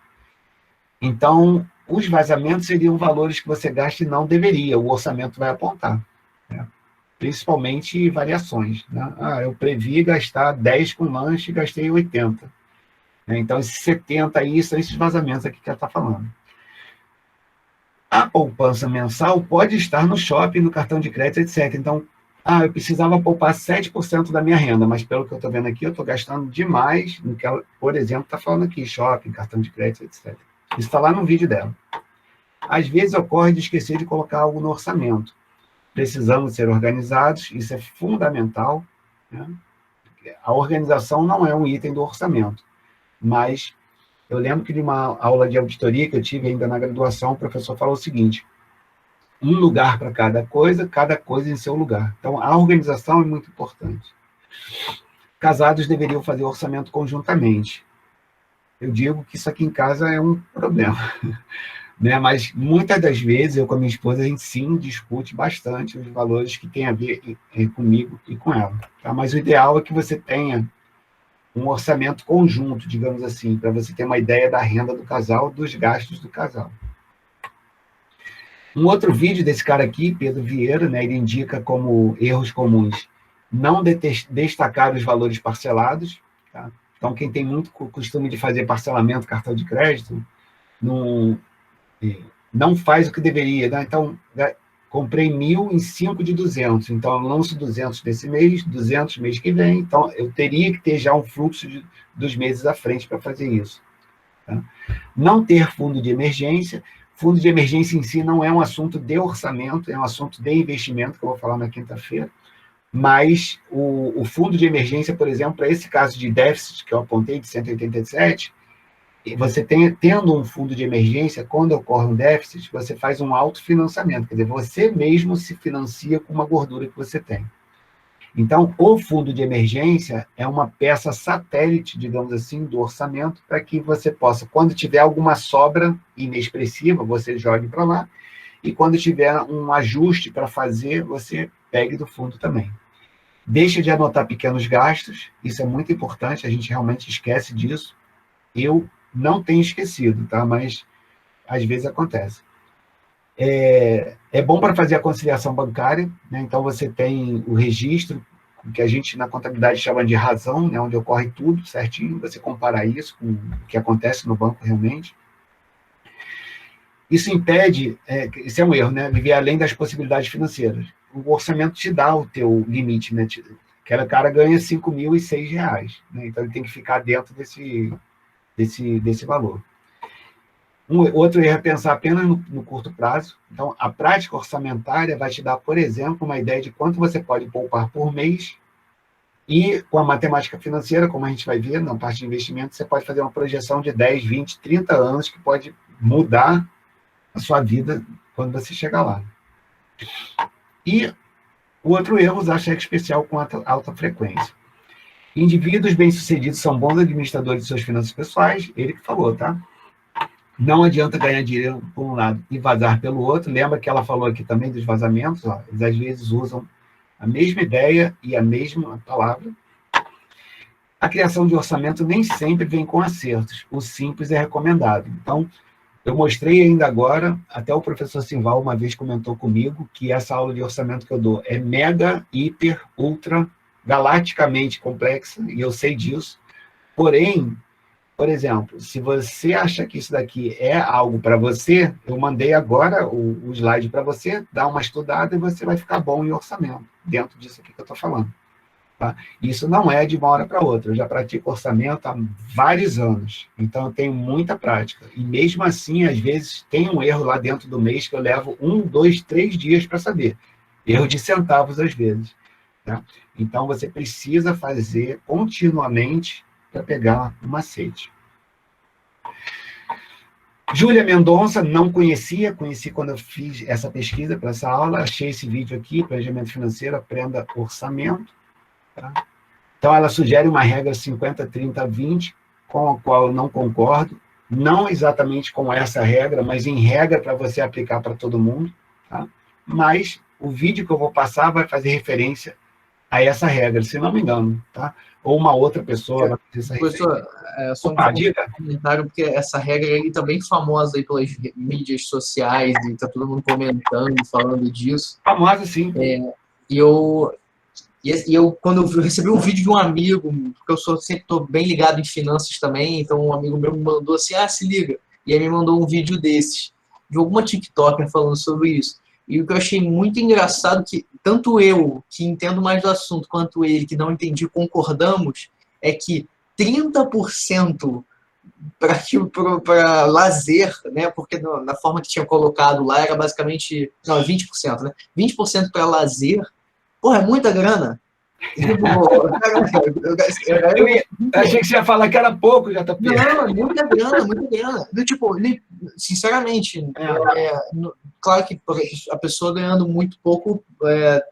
Então, os vazamentos seriam valores que você gasta e não deveria, o orçamento vai apontar. Né? Principalmente variações. Né? Eu previ gastar 10 com lanche e gastei 80. Né? Então, esses 70 aí são esses vazamentos aqui que ela está falando. A poupança mensal pode estar no shopping, no cartão de crédito, etc. Então, eu precisava poupar 7% da minha renda, mas pelo que eu estou vendo aqui, eu estou gastando demais no que ela, por exemplo, está falando aqui, shopping, cartão de crédito, etc. Isso está lá no vídeo dela. Às vezes ocorre de esquecer de colocar algo no orçamento. Precisamos ser organizados, isso é fundamental. Né? A organização não é um item do orçamento, mas eu lembro que de uma aula de auditoria que eu tive ainda na graduação, o professor falou o seguinte: um lugar para cada coisa em seu lugar. Então, a organização é muito importante. Casados deveriam fazer orçamento conjuntamente. Eu digo que isso aqui em casa é um problema. Né? Mas, muitas das vezes, eu com a minha esposa, a gente sim discute bastante os valores que tem a ver comigo e com ela. Tá? Mas o ideal é que você tenha um orçamento conjunto, digamos assim, para você ter uma ideia da renda do casal, dos gastos do casal. Um outro vídeo desse cara aqui, Pedro Vieira, né, ele indica como erros comuns não destacar os valores parcelados. Tá? Então, quem tem muito costume de fazer parcelamento, cartão de crédito, não faz o que deveria. Né? Então, comprei 1.000 em 5 de 200, então eu lanço 200 desse mês, 200 mês que vem, então eu teria que ter já um fluxo dos meses à frente para fazer isso. Tá? Não ter fundo de emergência. Fundo de emergência em si não é um assunto de orçamento, é um assunto de investimento, que eu vou falar na quinta-feira, mas o fundo de emergência, por exemplo, para esse caso de déficit que eu apontei, de 187, você tendo um fundo de emergência, quando ocorre um déficit, você faz um autofinanciamento, quer dizer, você mesmo se financia com uma gordura que você tem. Então, o fundo de emergência é uma peça satélite, digamos assim, do orçamento, para que você possa, quando tiver alguma sobra inexpressiva, você jogue para lá, e quando tiver um ajuste para fazer, você pegue do fundo também. Deixa de anotar pequenos gastos, isso é muito importante, a gente realmente esquece disso. Eu não tenho esquecido, tá? Mas às vezes acontece. É bom para fazer a conciliação bancária, né? Então você tem o registro, que a gente na contabilidade chama de razão, né? Onde ocorre tudo certinho, você comparar isso com o que acontece no banco realmente. Isso impede, isso é um erro, né? Viver além das possibilidades financeiras. O orçamento te dá o teu limite, né? Aquele cara ganha R$5.006, né? Então ele tem que ficar dentro desse valor. Outro erro é pensar apenas no curto prazo. Então, a prática orçamentária vai te dar, por exemplo, uma ideia de quanto você pode poupar por mês, e com a matemática financeira, como a gente vai ver na parte de investimento, você pode fazer uma projeção de 10, 20, 30 anos que pode mudar a sua vida quando você chegar lá. E o outro erro, usar cheque especial com alta frequência. Indivíduos bem-sucedidos são bons administradores de suas finanças pessoais, ele que falou, tá? Não adianta ganhar dinheiro por um lado e vazar pelo outro. Lembra que ela falou aqui também dos vazamentos? Ó, eles às vezes usam a mesma ideia e a mesma palavra. A criação de orçamento nem sempre vem com acertos. O simples é recomendado. Então, eu mostrei ainda agora, até o professor Simval uma vez comentou comigo que essa aula de orçamento que eu dou é mega, hiper, ultra, galaticamente complexa, e eu sei disso. Porém, Por exemplo, se você acha que isso daqui é algo para você, eu mandei agora o slide para você, dá uma estudada e você vai ficar bom em orçamento, dentro disso aqui que eu estou falando. Tá? Isso não é de uma hora para outra. Eu já pratico orçamento há vários anos, então eu tenho muita prática. E mesmo assim, às vezes, tem um erro lá dentro do mês que eu levo 1, 2, 3 dias para saber. Erro de centavos, às vezes. Tá? Então, você precisa fazer continuamente para pegar um macete. Júlia Mendonça, não conhecia, conheci quando eu fiz essa pesquisa para essa aula, achei esse vídeo aqui, Planejamento Financeiro, Aprenda Orçamento. Tá? Então, ela sugere uma regra 50, 30, 20, com a qual eu não concordo, não exatamente com essa regra, mas em regra para você aplicar para todo mundo. Tá? Mas o vídeo que eu vou passar vai fazer referência a essa regra, se não me engano. Tá? Ou uma outra pessoa vai fazer essa referência. Professor, só um comentário, porque essa regra aí tá bem famosa aí pelas mídias sociais, e tá todo mundo comentando, falando disso. Famosa, sim. E eu, quando eu recebi um vídeo de um amigo, porque eu sempre estou bem ligado em finanças também, então um amigo meu me mandou assim, se liga. E aí me mandou um vídeo desses, de alguma TikToker falando sobre isso. E o que eu achei muito engraçado, que tanto eu, que entendo mais do assunto, quanto ele, que não entendi, concordamos, é que 30% para lazer, né? Porque na forma que tinha colocado lá era basicamente... Não, 20%, né? 20% para lazer. Porra, é muita grana. Eu achei que você ia falar que era pouco, já tá perto. Não, muita grana, muita grana. Tipo, sinceramente, claro que a pessoa ganhando muito pouco,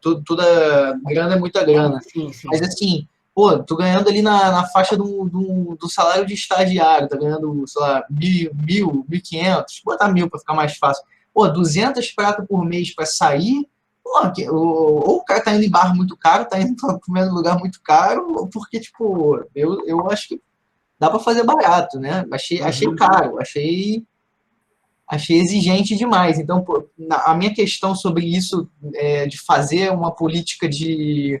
toda grana é muita grana. Sim, sim. Mas assim, pô, tô ganhando ali na faixa do salário de estagiário, tá ganhando, sei lá, 1.000, 1.500, botar 1.000 para ficar mais fácil. Pô, 200 pratas por mês para sair. Ou o cara tá indo em bar muito caro, tá indo para o mesmo lugar muito caro, porque, tipo, eu acho que dá para fazer barato, né? Achei caro, achei exigente demais. Então, pô, a minha questão sobre isso, de fazer uma política de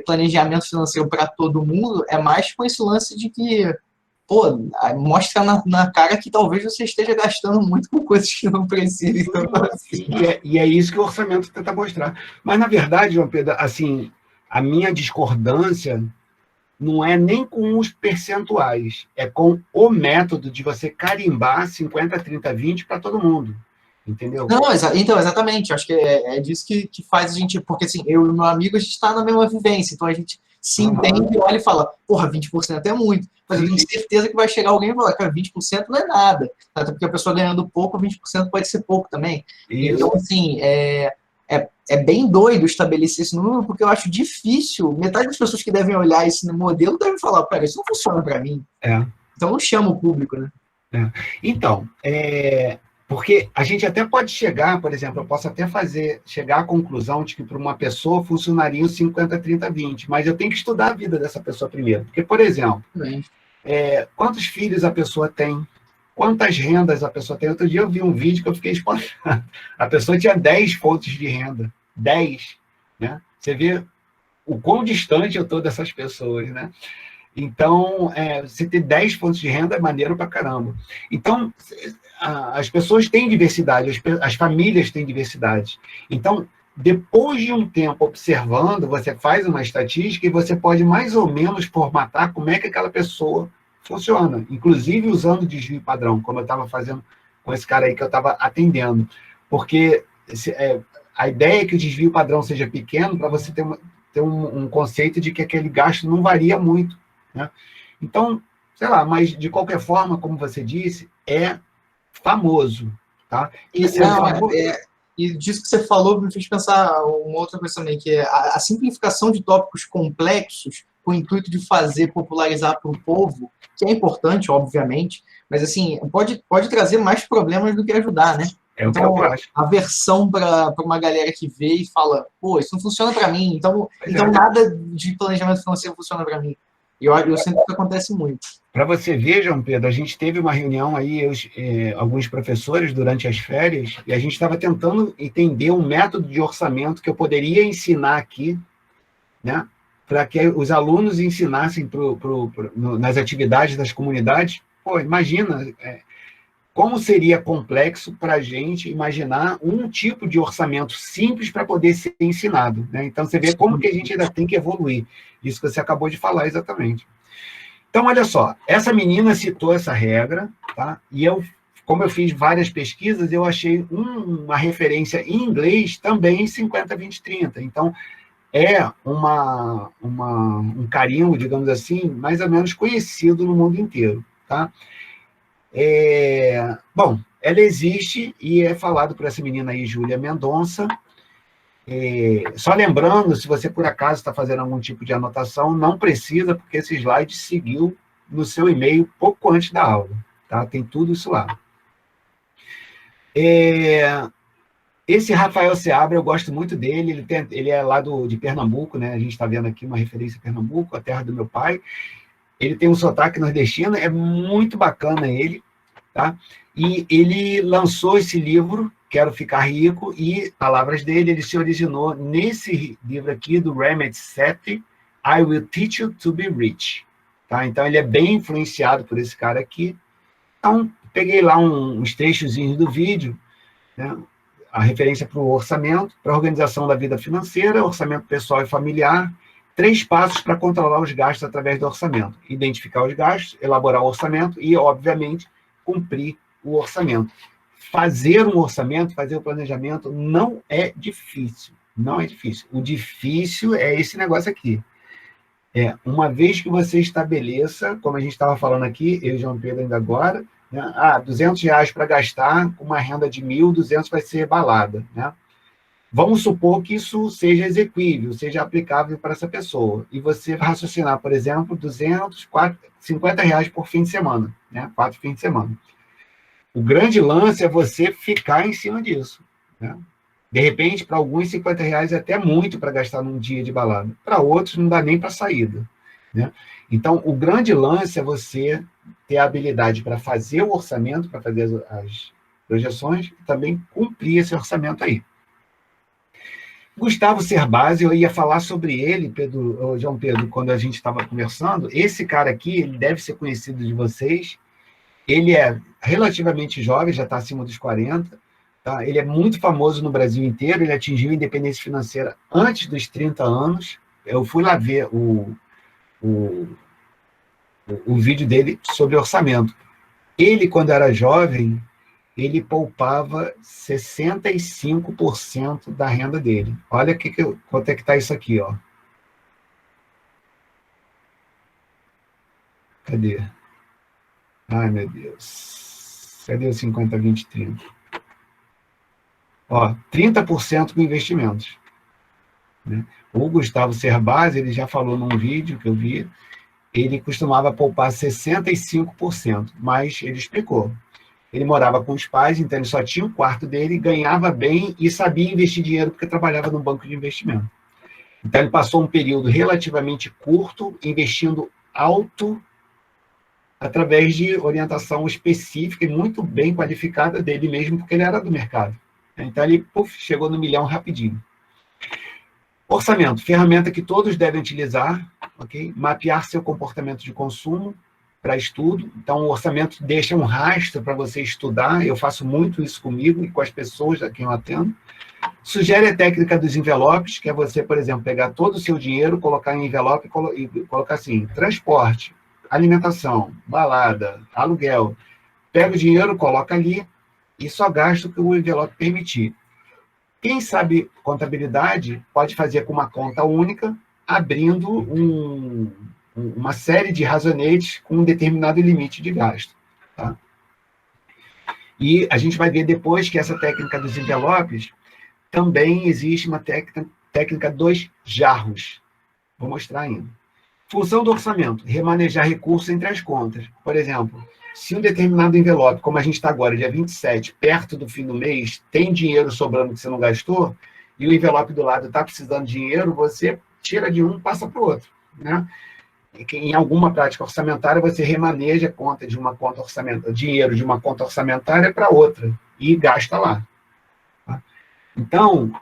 planejamento financeiro para todo mundo, é mais com esse lance de que, pô, mostra na cara que talvez você esteja gastando muito com coisas que não precisa. Então, assim. E é isso que o orçamento tenta mostrar. Mas, na verdade, João Pedro, assim, a minha discordância não é nem com os percentuais, é com o método de você carimbar 50, 30, 20 para todo mundo. Entendeu? Não, então, exatamente. Acho que é disso que faz a gente... Porque, assim, eu e meu amigo, a gente está na mesma vivência. Então, a gente se entende, olha e fala, porra, 20% é muito. Mas eu tenho certeza que vai chegar alguém e falar, cara, 20% não é nada. Até porque a pessoa ganhando pouco, 20% pode ser pouco também. Isso. Então, assim, é bem doido estabelecer esse número, porque eu acho difícil. Metade das pessoas que devem olhar esse modelo devem falar, pera, isso não funciona para mim. Então, não chama o público, né? Então, porque a gente até pode chegar, por exemplo, eu posso até chegar à conclusão de que para uma pessoa funcionaria o 50, 30, 20, mas eu tenho que estudar a vida dessa pessoa primeiro. Porque, por exemplo, quantos filhos a pessoa tem? Quantas rendas a pessoa tem? Outro dia eu vi um vídeo que eu fiquei espantado. A pessoa tinha 10 fontes de renda. 10. Né? Você vê o quão distante eu estou dessas pessoas, né? Então, você ter 10 fontes de renda é maneiro pra caramba. Então, as pessoas têm diversidade, as famílias têm diversidade. Então, depois de um tempo observando, você faz uma estatística e você pode mais ou menos formatar como é que aquela pessoa funciona, inclusive usando desvio padrão, como eu estava fazendo com esse cara aí que eu estava atendendo. Porque a ideia é que o desvio padrão seja pequeno para você ter um conceito de que aquele gasto não varia muito. Né? Então, sei lá, mas de qualquer forma, como você disse, é famoso. Tá? E disso que você falou me fez pensar uma outra coisa também, que é a simplificação de tópicos complexos com o intuito de fazer popularizar para o povo, que é importante, obviamente, mas assim, pode trazer mais problemas do que ajudar, né? Então, a versão para uma galera que vê e fala, pô, isso não funciona para mim, então nada de planejamento financeiro funciona para mim. Eu sinto que acontece muito. Para você ver, João Pedro, a gente teve uma reunião aí, alguns professores, durante as férias, e a gente estava tentando entender um método de orçamento que eu poderia ensinar aqui, né? para que os alunos ensinassem nas atividades das comunidades. Pô, imagina como seria complexo para a gente imaginar um tipo de orçamento simples para poder ser ensinado, né? Então, você vê como que a gente ainda tem que evoluir. Isso que você acabou de falar, exatamente. Então, olha só, essa menina citou essa regra, tá? E como eu fiz várias pesquisas, eu achei uma referência em inglês também em 50, 20, 30. Então, é um carimbo, digamos assim, mais ou menos conhecido no mundo inteiro, tá? Bom, ela existe e é falado por essa menina aí, Júlia Mendonça. Só lembrando, se você por acaso está fazendo algum tipo de anotação, não precisa, porque esse slide seguiu no seu e-mail pouco antes da aula, tá? Tem tudo isso lá. Esse Rafael Seabra, eu gosto muito dele, ele é lá de Pernambuco, né? A gente está vendo aqui uma referência a Pernambuco, a terra do meu pai. Ele tem um sotaque nordestino, é muito bacana ele, tá? E ele lançou esse livro, Quero Ficar Rico, e, palavras dele, ele se originou nesse livro aqui, do Ramit Sethi, I Will Teach You to Be Rich. Tá? Então, ele é bem influenciado por esse cara aqui. Então, peguei lá uns trechozinhos do vídeo, né? A referência para o orçamento, para a organização da vida financeira, orçamento pessoal e familiar, 3 passos para controlar os gastos através do orçamento. Identificar os gastos, elaborar o orçamento e, obviamente, cumprir o orçamento. Fazer um orçamento, fazer o planejamento, não é difícil. Não é difícil. O difícil é esse negócio aqui. Uma vez que você estabeleça, como a gente estava falando aqui, eu e João Pedro ainda agora, né, R$200 para gastar, com uma renda de 1.200 vai ser balada, né? Vamos supor que isso seja exequível, seja aplicável para essa pessoa. E você vai raciocinar, por exemplo, 200, R$50 por fim de semana, né? 4 fins de semana. O grande lance é você ficar em cima disso, né? De repente, para alguns, R$50 é até muito para gastar num dia de balada. Para outros, não dá nem para saída, né? Então, o grande lance é você ter a habilidade para fazer o orçamento, para fazer as projeções, e também cumprir esse orçamento aí. Gustavo Cerbasi, eu ia falar sobre ele, João Pedro, quando a gente estava conversando. Esse cara aqui, ele deve ser conhecido de vocês. Ele é relativamente jovem, já está acima dos 40. Tá? Ele é muito famoso no Brasil inteiro. Ele atingiu a independência financeira antes dos 30 anos. Eu fui lá ver o vídeo dele sobre orçamento. Ele, quando era jovem, ele poupava 65% da renda dele. Olha quanto é que está isso aqui, ó. Cadê? Ai, meu Deus. Cadê o 50, 20, 30? Ó, 30% com investimentos, né? O Gustavo Cerbasi, ele já falou num vídeo que eu vi, ele costumava poupar 65%, mas ele explicou. Ele morava com os pais, então ele só tinha o quarto dele, ganhava bem e sabia investir dinheiro porque trabalhava no banco de investimento. Então ele passou um período relativamente curto, investindo alto, através de orientação específica e muito bem qualificada dele mesmo, porque ele era do mercado. Então ele chegou no milhão rapidinho. Orçamento, ferramenta que todos devem utilizar, ok? Mapear seu comportamento de consumo para estudo. Então, o orçamento deixa um rastro para você estudar. Eu faço muito isso comigo e com as pessoas a quem eu atendo. Sugere a técnica dos envelopes, que é você, por exemplo, pegar todo o seu dinheiro, colocar em envelope e colocar assim, transporte, alimentação, balada, aluguel. Pega o dinheiro, coloca ali e só gasta o que o envelope permitir. Quem sabe contabilidade pode fazer com uma conta única, abrindo uma série de razonetes com um determinado limite de gasto. Tá? E a gente vai ver depois que essa técnica dos envelopes também existe uma técnica dos jarros. Vou mostrar ainda. Função do orçamento, remanejar recursos entre as contas. Por exemplo, se um determinado envelope, como a gente está agora, dia 27, perto do fim do mês, tem dinheiro sobrando que você não gastou, e o envelope do lado está precisando de dinheiro, você tira de um e passa para o outro, né? Em alguma prática orçamentária, você remaneja dinheiro de uma conta orçamentária para outra e gasta lá. Tá? Então,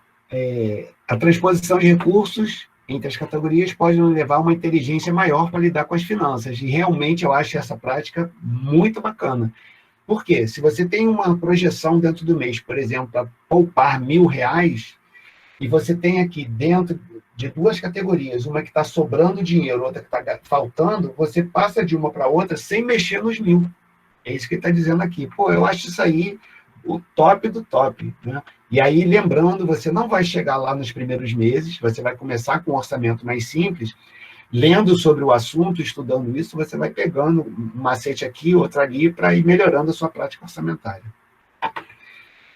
a transposição de recursos entre as categorias pode nos levar a uma inteligência maior para lidar com as finanças. E realmente eu acho essa prática muito bacana. Por quê? Se você tem uma projeção dentro do mês, por exemplo, para poupar R$ 1.000, e você tem aqui dentro de duas categorias, uma que está sobrando dinheiro, outra que está faltando, você passa de uma para outra sem mexer nos 1.000. É isso que ele está dizendo aqui. Pô, eu acho isso aí o top do top, né? E aí, lembrando, você não vai chegar lá nos primeiros meses, você vai começar com um orçamento mais simples, lendo sobre o assunto, estudando isso, você vai pegando um macete aqui, outro ali, para ir melhorando a sua prática orçamentária.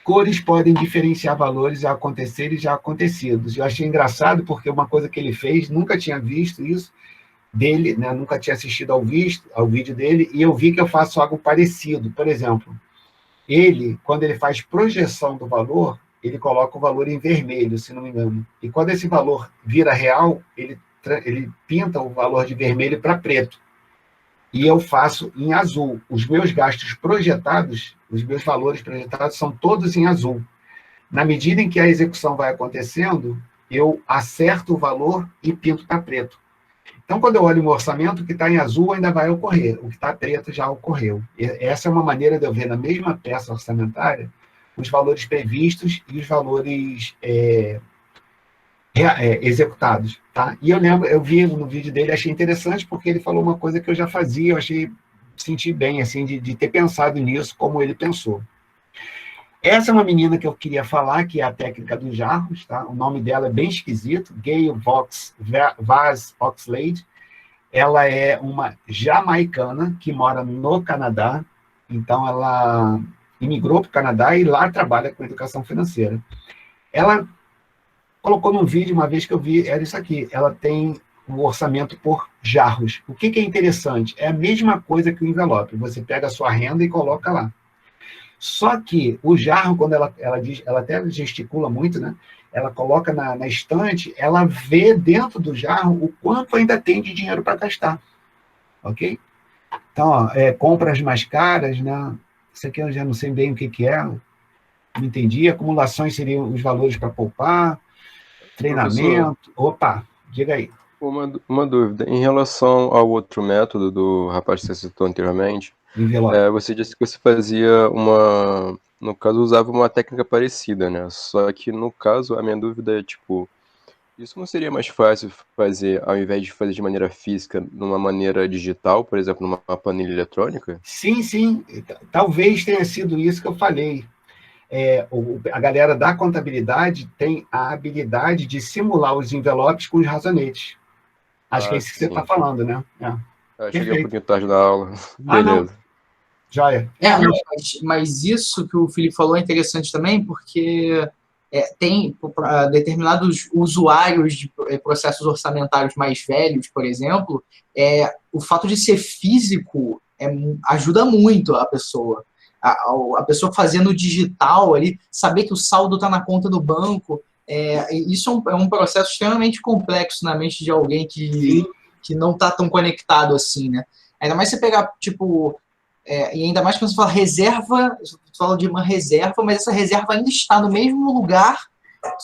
Cores podem diferenciar valores a acontecer e já acontecidos. Eu achei engraçado, porque uma coisa que ele fez, nunca tinha visto isso dele, né? Nunca tinha assistido ao vídeo dele, e eu vi que eu faço algo parecido. Por exemplo, ele, quando ele faz projeção do valor, ele coloca o valor em vermelho, se não me engano. E quando esse valor vira real, ele pinta o valor de vermelho para preto. E eu faço em azul. Os meus gastos projetados, os meus valores projetados são todos em azul. Na medida em que a execução vai acontecendo, eu acerto o valor e pinto para preto. Então, quando eu olho o orçamento, o que está em azul ainda vai ocorrer, o que está preto já ocorreu. Essa é uma maneira de eu ver na mesma peça orçamentária os valores previstos e os valores executados. Tá? E eu vi no vídeo dele, achei interessante, porque ele falou uma coisa que eu já fazia, eu senti bem, assim, de ter pensado nisso, como ele pensou. Essa é uma menina que eu queria falar, que é a técnica dos jarros, tá? O nome dela é bem esquisito, Gayle Vaz Oxlade. Ela é uma jamaicana que mora no Canadá, então ela imigrou para o Canadá e lá trabalha com educação financeira. Ela colocou num vídeo, uma vez que eu vi, era isso aqui, ela tem um orçamento por jarros. O que é interessante? É a mesma coisa que o envelope, você pega a sua renda e coloca lá. Só que o jarro, quando ela diz, ela até gesticula muito, né? Ela coloca na estante, ela vê dentro do jarro o quanto ainda tem de dinheiro para gastar. Ok? Então, ó, compras mais caras, né? Isso aqui eu já não sei bem o que é, não entendi. Acumulações seriam os valores para poupar, treinamento. Professor, Opa, diga aí. uma dúvida. Em relação ao outro método do rapaz que você citou anteriormente, Envelope. você disse que você fazia no caso, usava uma técnica parecida, né? Só que no caso, a minha dúvida é, tipo, isso não seria mais fácil fazer, ao invés de fazer de maneira física, numa maneira digital, por exemplo, numa planilha eletrônica? Sim, sim. Talvez tenha sido isso que eu falei. A galera da contabilidade tem a habilidade de simular os envelopes com os razonetes. Acho que é Ah, isso que você está sim. falando, né? Cheguei um Perfeito. pouquinho tarde na aula. Ah, não. Beleza. Joia. Não, mas isso que o Felipe falou é interessante também, porque tem para determinados usuários de processos orçamentários mais velhos, por exemplo, o fato de ser físico ajuda muito a pessoa. A pessoa fazendo digital ali, saber que o saldo está na conta do banco, isso é um processo extremamente complexo na mente de alguém Sim, que não está tão conectado assim, né? Ainda mais você pegar, tipo, e ainda mais quando você fala reserva, você fala de uma reserva, mas essa reserva ainda está no mesmo lugar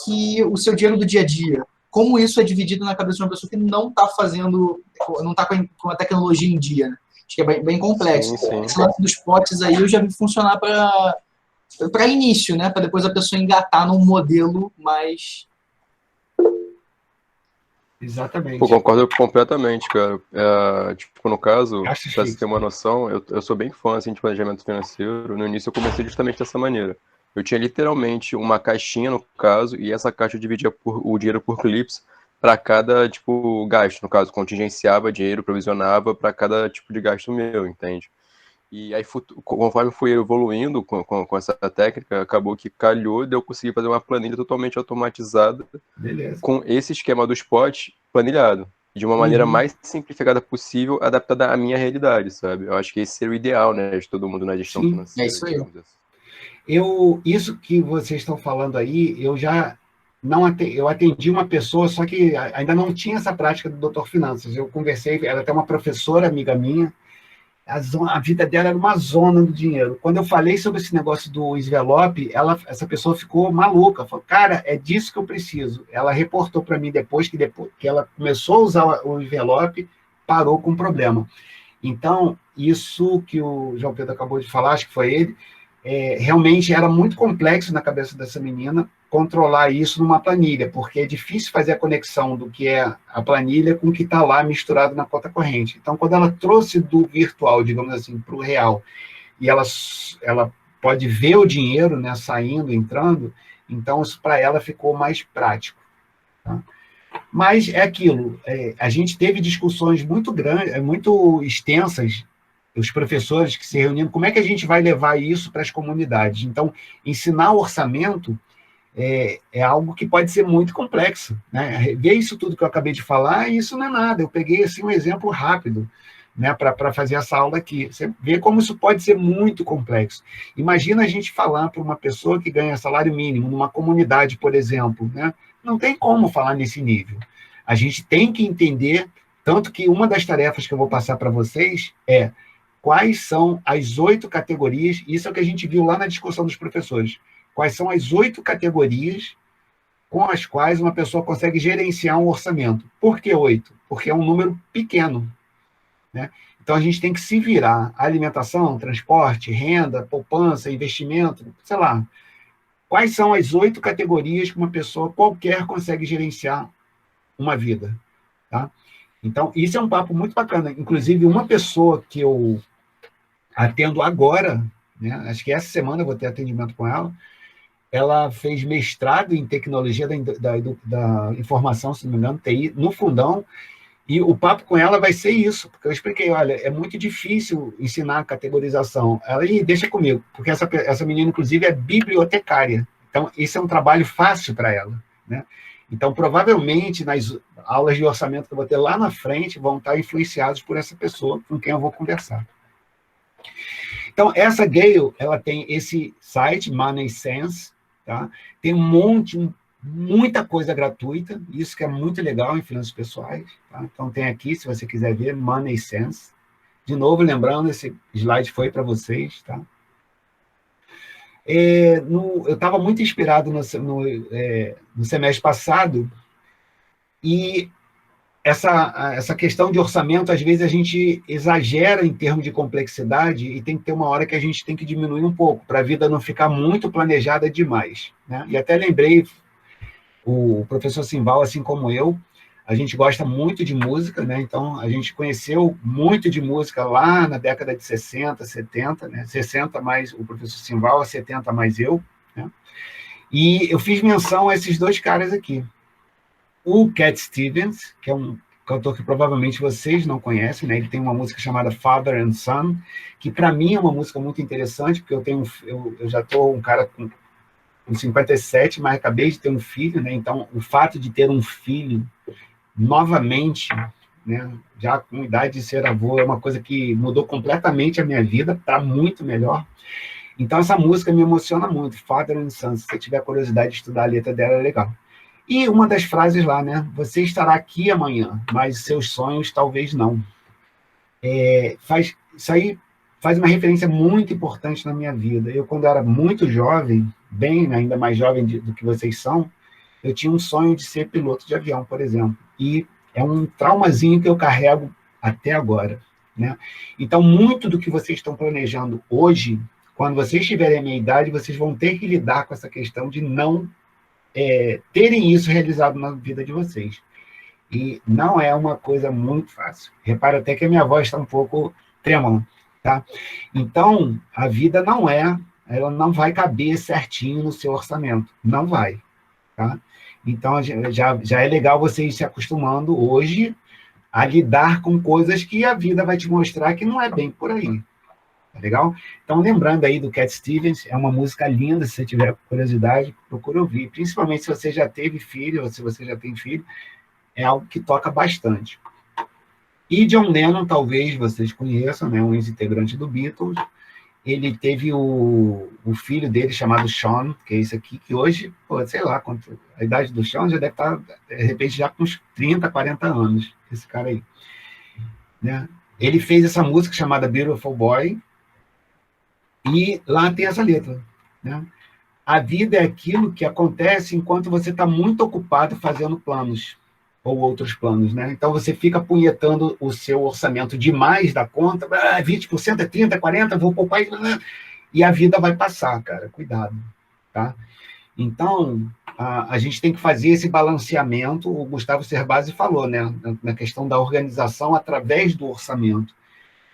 que o seu dinheiro do dia a dia. Como isso é dividido na cabeça de uma pessoa que não está fazendo, não está com a tecnologia em dia, né? Acho que é bem complexo. Sim, sim. Esse lance dos potes aí eu já vi funcionar para início, né? Para depois a pessoa engatar num modelo mais. exatamente. Concordo completamente, cara. Tipo, no caso, Gastos pra você ter fixos. uma noção, eu sou bem fã assim, de planejamento financeiro. No início eu comecei justamente dessa maneira. Eu tinha literalmente uma caixinha, no caso, e essa caixa eu dividia o dinheiro por clips para cada, tipo, gasto. No caso, contingenciava dinheiro, provisionava para cada tipo de gasto meu, entende? E aí, conforme fui evoluindo com essa técnica, acabou que calhou de eu conseguir fazer uma planilha totalmente automatizada Beleza. com esse esquema do spot planilhado, de uma maneira Uhum. mais simplificada possível, adaptada à minha realidade, sabe? Eu acho que esse seria o ideal, né, de todo mundo na gestão Sim. É financeira, isso aí. digamos assim. Isso que vocês estão falando aí, eu já não eu atendi uma pessoa, só que ainda não tinha essa prática do Doutor Finanças. Eu conversei, ela é até uma professora amiga minha, a vida dela era uma zona do dinheiro. Quando eu falei sobre esse negócio do envelope, essa pessoa ficou maluca. Falou, cara, é disso que eu preciso. Ela reportou para mim depois que ela começou a usar o envelope, parou com o problema. Então, isso que o João Pedro acabou de falar, acho que foi ele, realmente era muito complexo na cabeça dessa menina controlar isso numa planilha, porque é difícil fazer a conexão do que é a planilha com o que está lá misturado na conta corrente. Então, quando ela trouxe do virtual, digamos assim, para o real, e ela pode ver o dinheiro, né, saindo, entrando, então isso para ela ficou mais prático. Tá? Mas é aquilo, a gente teve discussões muito grandes, muito extensas, os professores que se reuniam, como é que a gente vai levar isso para as comunidades? Então, ensinar o orçamento é algo que pode ser muito complexo, né? Ver isso tudo que eu acabei de falar, isso não é nada, eu peguei assim, um exemplo rápido, né, para fazer essa aula aqui. Você vê como isso pode ser muito complexo. Imagina a gente falar para uma pessoa que ganha salário mínimo, numa comunidade, por exemplo, né? Não tem como falar nesse nível. A gente tem que entender, tanto que uma das tarefas que eu vou passar para vocês é quais são as 8 categorias, isso é o que a gente viu lá na discussão dos professores, quais são as 8 categorias com as quais uma pessoa consegue gerenciar um orçamento. Por que 8? Porque é um número pequeno, né? Então, a gente tem que se virar. Alimentação, transporte, renda, poupança, investimento, sei lá. Quais são as 8 categorias que uma pessoa qualquer consegue gerenciar uma vida? Tá? Então, isso é um papo muito bacana. Inclusive, uma pessoa que eu atendo agora, né, acho que essa semana eu vou ter atendimento com ela fez mestrado em tecnologia da informação, se não me engano, TI, no Fundão, e o papo com ela vai ser isso, porque eu expliquei, olha, é muito difícil ensinar a categorização. Ela, deixa comigo, porque essa menina, inclusive, é bibliotecária. Então, esse é um trabalho fácil para ela, né? Então, provavelmente, nas aulas de orçamento que eu vou ter lá na frente, vão estar influenciados por essa pessoa com quem eu vou conversar. Então, essa Gayle, ela tem esse site, Money Sense, tá? Tem muita coisa gratuita, isso que é muito legal em finanças pessoais. Tá? Então, tem aqui, se você quiser ver, Money Sense. De novo, lembrando, esse slide foi para vocês. Tá? Eu estava muito inspirado no semestre passado, e essa questão de orçamento, às vezes a gente exagera em termos de complexidade e tem que ter uma hora que a gente tem que diminuir um pouco, para a vida não ficar muito planejada demais. Né? E até lembrei, o professor Simval, assim como eu, a gente gosta muito de música, né? Então a gente conheceu muito de música lá na década de 60, 70, né? 60 mais o professor Simval, 70 mais eu. Né? E eu fiz menção a esses 2 caras aqui. O Cat Stevens, que é um cantor que provavelmente vocês não conhecem, né? Ele tem uma música chamada Father and Son, que para mim é uma música muito interessante, porque eu já estou um cara com 57, mas acabei de ter um filho, né? Então o fato de ter um filho novamente, né, já com idade de ser avô, é uma coisa que mudou completamente a minha vida, para muito melhor. Então essa música me emociona muito, Father and Son. Se você tiver curiosidade de estudar a letra dela, é legal. E uma das frases lá, né? Você estará aqui amanhã, mas seus sonhos talvez não. Isso aí faz uma referência muito importante na minha vida. Eu, quando era muito jovem, bem ainda mais jovem do que vocês são, eu tinha um sonho de ser piloto de avião, por exemplo. E é um traumazinho que eu carrego até agora. Né? Então, muito do que vocês estão planejando hoje, quando vocês tiverem a minha idade, vocês vão ter que lidar com essa questão de não terem isso realizado na vida de vocês. E não é uma coisa muito fácil. Repara até que a minha voz está um pouco trêmula. Tá? Então, a vida ela não vai caber certinho no seu orçamento. Não vai. Tá? Então, já é legal você ir se acostumando hoje a lidar com coisas que a vida vai te mostrar que não é bem por aí. Tá legal? Então, lembrando aí do Cat Stevens, é uma música linda, se você tiver curiosidade, procura ouvir. Principalmente se você já teve filho, ou se você já tem filho, é algo que toca bastante. E John Lennon, talvez vocês conheçam, né, um ex-integrante do Beatles. Ele teve o filho dele, chamado Sean, que é esse aqui, que hoje, sei lá, a idade do Sean já deve estar, de repente, já com uns 30, 40 anos, esse cara aí. Né? ele fez essa música chamada Beautiful Boy, e lá tem essa letra, né? A vida é aquilo que acontece enquanto você está muito ocupado fazendo planos, ou outros planos, né? Então, você fica punhetando o seu orçamento demais da conta, 20%, 30%, 40%, vou poupar, e a vida vai passar, cara, cuidado, tá? Então, a gente tem que fazer esse balanceamento, o Gustavo Cerbasi falou, né, na questão da organização através do orçamento.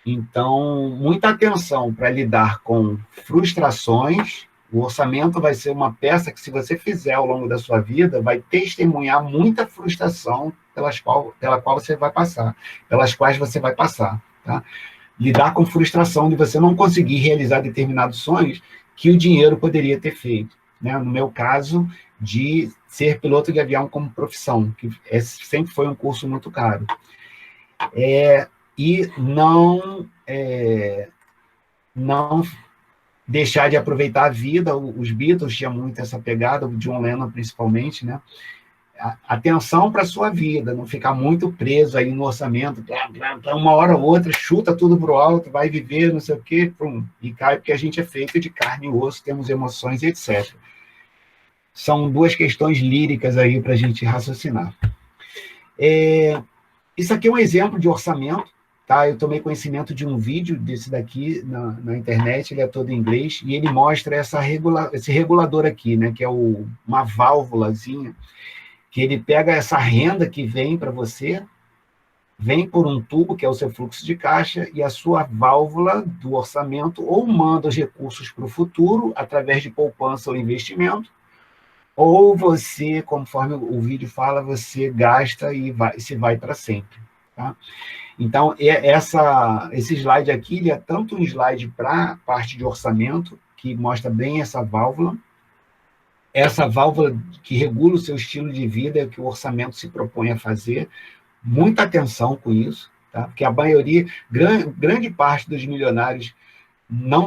Então, muita atenção para lidar com frustrações. O orçamento vai ser uma peça que, se você fizer ao longo da sua vida, vai testemunhar muita frustração pela qual você vai passar, pelas quais você vai passar, tá? Lidar com frustração de você não conseguir realizar determinados sonhos que o dinheiro poderia ter feito, né? No meu caso, de ser piloto de avião como profissão, que sempre foi um curso muito caro. E não deixar de aproveitar a vida. Os Beatles tinham muito essa pegada, o John Lennon principalmente, né? Atenção para a sua vida, não ficar muito preso aí no orçamento, uma hora ou outra, chuta tudo para o alto, vai viver, não sei o quê, e cai, porque a gente é feito de carne e osso, temos emoções, etc. São duas questões líricas aí para a gente raciocinar. Isso aqui é um exemplo de orçamento, tá? Eu tomei conhecimento de um vídeo desse daqui na internet, ele é todo em inglês, e ele mostra esse regulador aqui, né, que é uma válvulazinha, que ele pega essa renda que vem para você, vem por um tubo, que é o seu fluxo de caixa, e a sua válvula do orçamento ou manda os recursos para o futuro, através de poupança ou investimento, ou você, conforme o vídeo fala, você gasta e se vai para sempre, tá? Então, esse slide aqui, ele é tanto um slide para a parte de orçamento, que mostra bem essa válvula que regula o seu estilo de vida, é o que o orçamento se propõe a fazer. Muita atenção com isso, tá? Porque a maioria, grande parte dos milionários não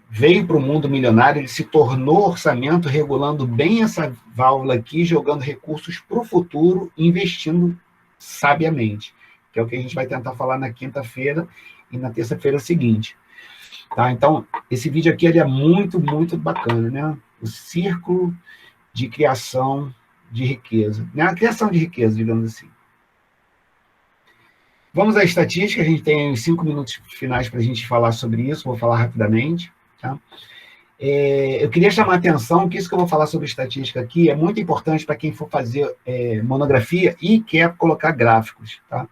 veio para o mundo milionário, ele se tornou orçamento regulando bem essa válvula aqui, jogando recursos para o futuro, investindo sabiamente, que é o que a gente vai tentar falar na quinta-feira e na terça-feira seguinte. Tá? Então, esse vídeo aqui ele é muito, muito bacana, né? O círculo de criação de riqueza. Né? A criação de riqueza, digamos assim. Vamos à estatística, a gente tem 5 minutos finais para a gente falar sobre isso, vou falar rapidamente. Tá? Eu queria chamar a atenção que isso que eu vou falar sobre estatística aqui é muito importante para quem for fazer monografia e quer colocar gráficos. Tá?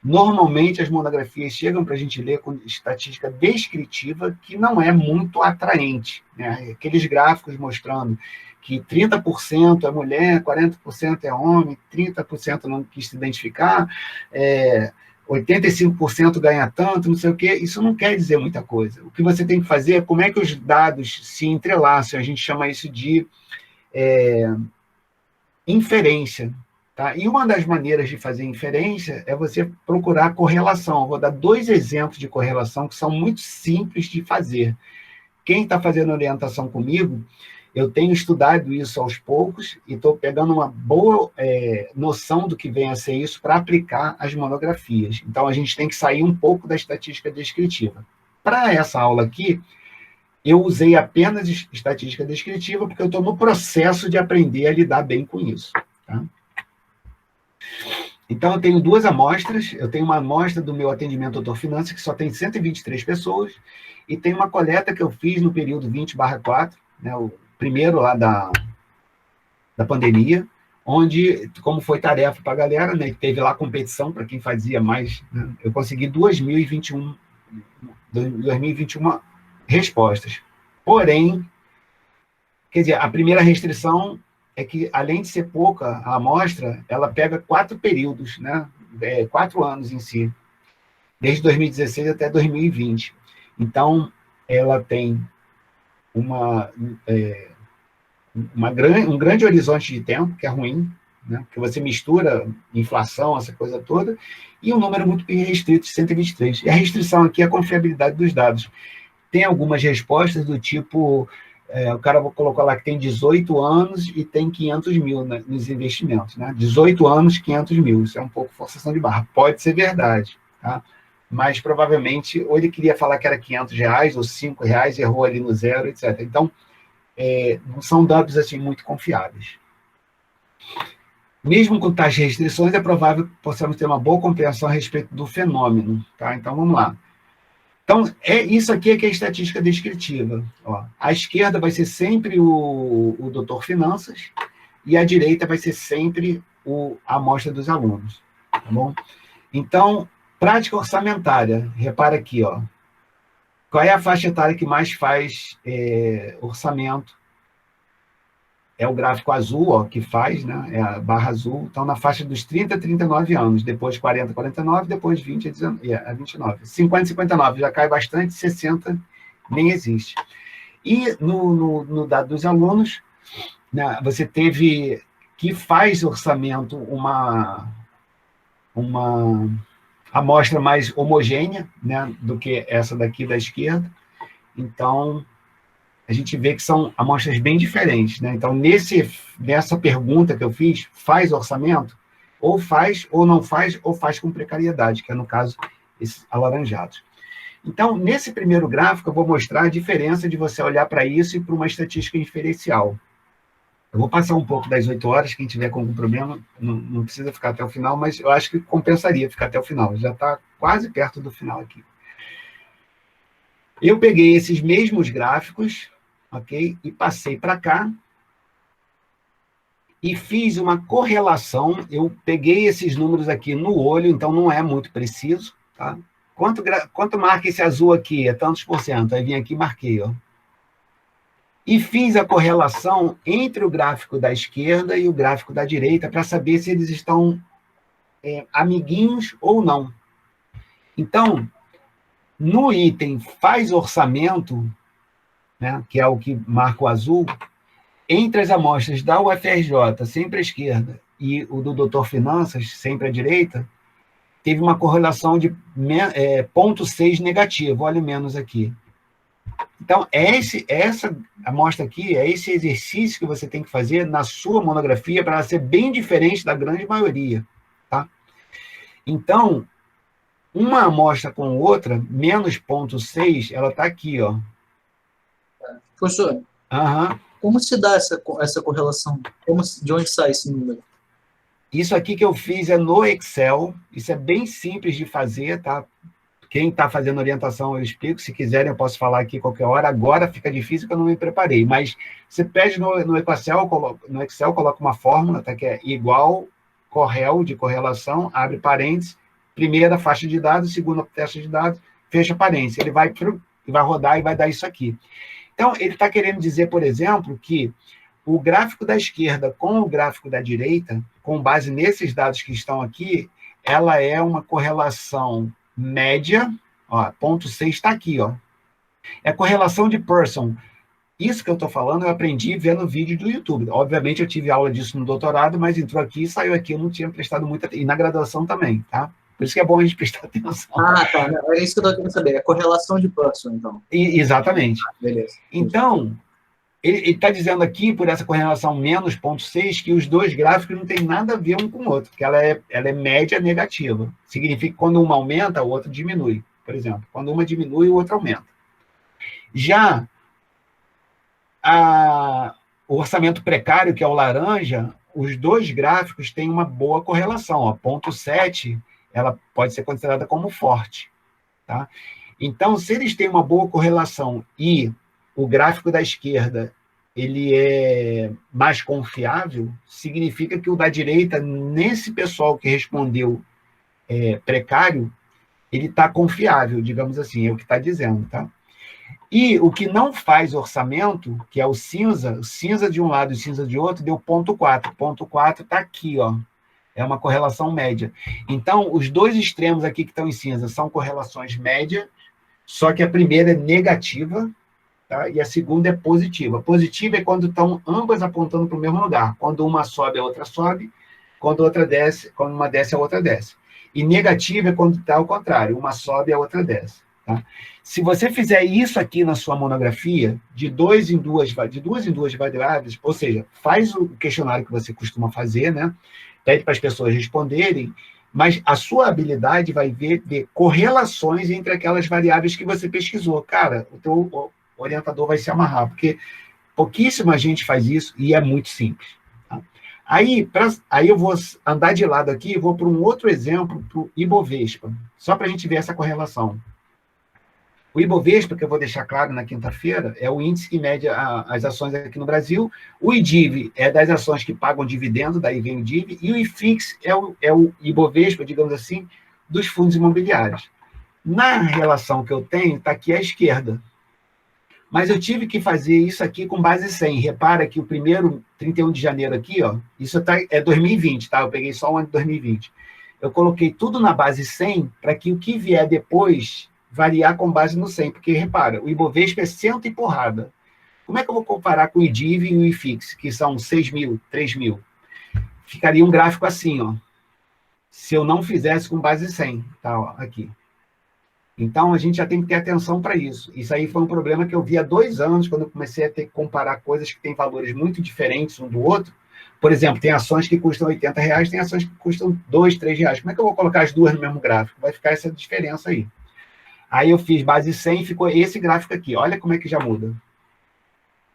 Normalmente, as monografias chegam para a gente ler com estatística descritiva, que não é muito atraente, né? Aqueles gráficos mostrando que 30% é mulher, 40% é homem, 30% não quis se identificar, 85% ganha tanto, não sei o quê, isso não quer dizer muita coisa. O que você tem que fazer é como é que os dados se entrelaçam, a gente chama isso de inferência. Tá? E uma das maneiras de fazer inferência é você procurar correlação. Eu vou dar 2 exemplos de correlação que são muito simples de fazer. Quem está fazendo orientação comigo, eu tenho estudado isso aos poucos e estou pegando uma boa noção do que vem a ser isso para aplicar as monografias. Então, a gente tem que sair um pouco da estatística descritiva. Para essa aula aqui, eu usei apenas estatística descritiva porque eu estou no processo de aprender a lidar bem com isso. Tá? Então, eu tenho 2 amostras. Eu tenho uma amostra do meu atendimento Doutor Finanças, que só tem 123 pessoas, e tem uma coleta que eu fiz no período 20/4, né, o primeiro lá da pandemia, onde, como foi tarefa para a galera, né, teve lá competição para quem fazia mais, né, eu consegui 2021 respostas. Porém, quer dizer, a primeira restrição é que, além de ser pouca a amostra, ela pega 4 períodos, né? 4 anos em si, desde 2016 até 2020. Então, ela tem um grande horizonte de tempo, que é ruim, né? Porque você mistura inflação, essa coisa toda, e um número muito restrito, 123. E a restrição aqui é a confiabilidade dos dados. Tem algumas respostas do tipo... o cara colocou lá que tem 18 anos e tem 500 mil nos investimentos. Né? 18 anos, 500 mil. Isso é um pouco forçação de barra. Pode ser verdade. tá? Mas provavelmente, ou ele queria falar que era R$500 ou R$5, errou ali no zero, etc. Então, não são dados assim muito confiáveis. Mesmo com tais restrições, é provável que possamos ter uma boa compreensão a respeito do fenômeno. Tá? Então, vamos lá. Então, isso aqui que é a estatística descritiva. Ó, à esquerda vai ser sempre o doutor Finanças e à direita vai ser sempre a amostra dos alunos. Tá bom? Então, prática orçamentária. Repara aqui, ó. Qual é a faixa etária que mais faz orçamento? É o gráfico azul, ó, que faz, né? É a barra azul. Então, na faixa dos 30 a 39 anos, depois 40 a 49, depois 20 a 29. 50 a 59 já cai bastante, 60 nem existe. E no dado dos alunos, né, você teve que faz orçamento uma amostra mais homogênea, né, do que essa daqui da esquerda. Então, a gente vê que são amostras bem diferentes, né? Então, nessa pergunta que eu fiz, faz orçamento? Ou faz, ou não faz, ou faz com precariedade, que é, no caso, esses alaranjados. Então, nesse primeiro gráfico, eu vou mostrar a diferença de você olhar para isso e para uma estatística inferencial. Eu vou passar um pouco das 8 horas, quem tiver com algum problema, não precisa ficar até o final, mas eu acho que compensaria ficar até o final. Já está quase perto do final aqui. Eu peguei esses mesmos gráficos, ok? E passei para cá e fiz uma correlação. Eu peguei esses números aqui no olho, então não é muito preciso, tá? Quanto marca esse azul aqui? É tantos por cento. Aí vim aqui e marquei, ó. E fiz a correlação entre o gráfico da esquerda e o gráfico da direita para saber se eles estão amiguinhos ou não. Então, no item faz orçamento, né, que é o que marca o azul, entre as amostras da UFRJ, sempre à esquerda, e o do Doutor Finanças, sempre à direita, teve uma correlação de 0,6 negativo, olha menos aqui. Então, essa amostra aqui, é esse exercício que você tem que fazer na sua monografia para ela ser bem diferente da grande maioria. Tá? Então, uma amostra com outra, menos 0,6, ela está aqui, ó. Professor, como se dá essa correlação? De onde sai esse número? Isso aqui que eu fiz é no Excel, isso é bem simples de fazer, tá? Quem está fazendo orientação eu explico, se quiserem eu posso falar aqui qualquer hora, agora fica difícil que eu não me preparei, mas você pede no Excel, coloca uma fórmula, tá? Que é igual, correl, de correlação, abre parênteses, primeira faixa de dados, segunda faixa de dados, fecha parênteses, ele vai rodar e vai dar isso aqui. Então, ele está querendo dizer, por exemplo, que o gráfico da esquerda com o gráfico da direita, com base nesses dados que estão aqui, ela é uma correlação média, ó, 0,6 está aqui, ó. É correlação de Pearson. Isso que eu estou falando, eu aprendi vendo vídeo do YouTube. Obviamente, eu tive aula disso no doutorado, mas entrou aqui e saiu aqui, eu não tinha prestado muita atenção. E na graduação também, tá? Por isso que é bom a gente prestar atenção. Ah, tá. É isso que eu estou querendo saber. É correlação de Pearson, então. Exatamente. Beleza. Então, ele está dizendo aqui, por essa correlação menos 0,6, que os dois gráficos não têm nada a ver um com o outro, porque ela é média negativa. Significa que quando uma aumenta, o outro diminui. Por exemplo, quando uma diminui, o outro aumenta. Já o orçamento precário, que é o laranja, os dois gráficos têm uma boa correlação. Ó, 0,7, ela pode ser considerada como forte. Tá? Então, se eles têm uma boa correlação e o gráfico da esquerda ele é mais confiável, significa que o da direita, nesse pessoal que respondeu precário, ele está confiável, digamos assim, é o que está dizendo. Tá? E o que não faz orçamento, que é o cinza de um lado e cinza de outro, deu 0,4. 0,4 está aqui, ó. É uma correlação média. Então, os dois extremos aqui que estão em cinza são correlações médias, só que a primeira é negativa, tá? E a segunda é positiva. Positiva é quando estão ambas apontando para o mesmo lugar. Quando uma sobe, a outra sobe. Quando outra desce, quando uma desce, a outra desce. E negativa é quando está ao contrário. Uma sobe, a outra desce. Tá? Se você fizer isso aqui na sua monografia, de duas em duas variáveis, ou seja, faz o questionário que você costuma fazer, né? Pede para as pessoas responderem, Mas a sua habilidade vai ver correlações entre aquelas variáveis que você pesquisou. Cara, o teu orientador vai se amarrar, porque pouquíssima gente faz isso e é muito simples. Tá? Aí eu vou andar de lado aqui e vou para um outro exemplo, para o Ibovespa, só para a gente ver essa correlação. O Ibovespa, que eu vou deixar claro na quinta-feira, é o índice que mede as ações aqui no Brasil. O IDIV é das ações que pagam dividendo, daí vem o IDIV, e o IFIX é o Ibovespa, digamos assim, dos fundos imobiliários. Na relação que eu tenho, está aqui à esquerda. Mas eu tive que fazer isso aqui com base 100. Repara que o primeiro, 31 de janeiro aqui, ó, isso é 2020, tá? Eu peguei só o ano de 2020. Eu coloquei tudo na base 100 para que o que vier depois variar com base no 100. Porque, repara, o Ibovespa é cento e porrada. Como é que eu vou comparar com o IDIV e o IFIX, que são 6 mil, 3 mil? Ficaria um gráfico assim, ó. Se eu não fizesse com base 100, tá? Ó, aqui. Então, a gente já tem que ter atenção para isso. Isso aí foi um problema que eu vi há 2 anos, quando eu comecei a ter que comparar coisas que têm valores muito diferentes um do outro. Por exemplo, tem ações que custam R$80, tem ações que custam R$2, R$3. Como é que eu vou colocar as duas no mesmo gráfico? Vai ficar essa diferença aí. Aí eu fiz base 100 e ficou esse gráfico aqui. Olha como é que já muda.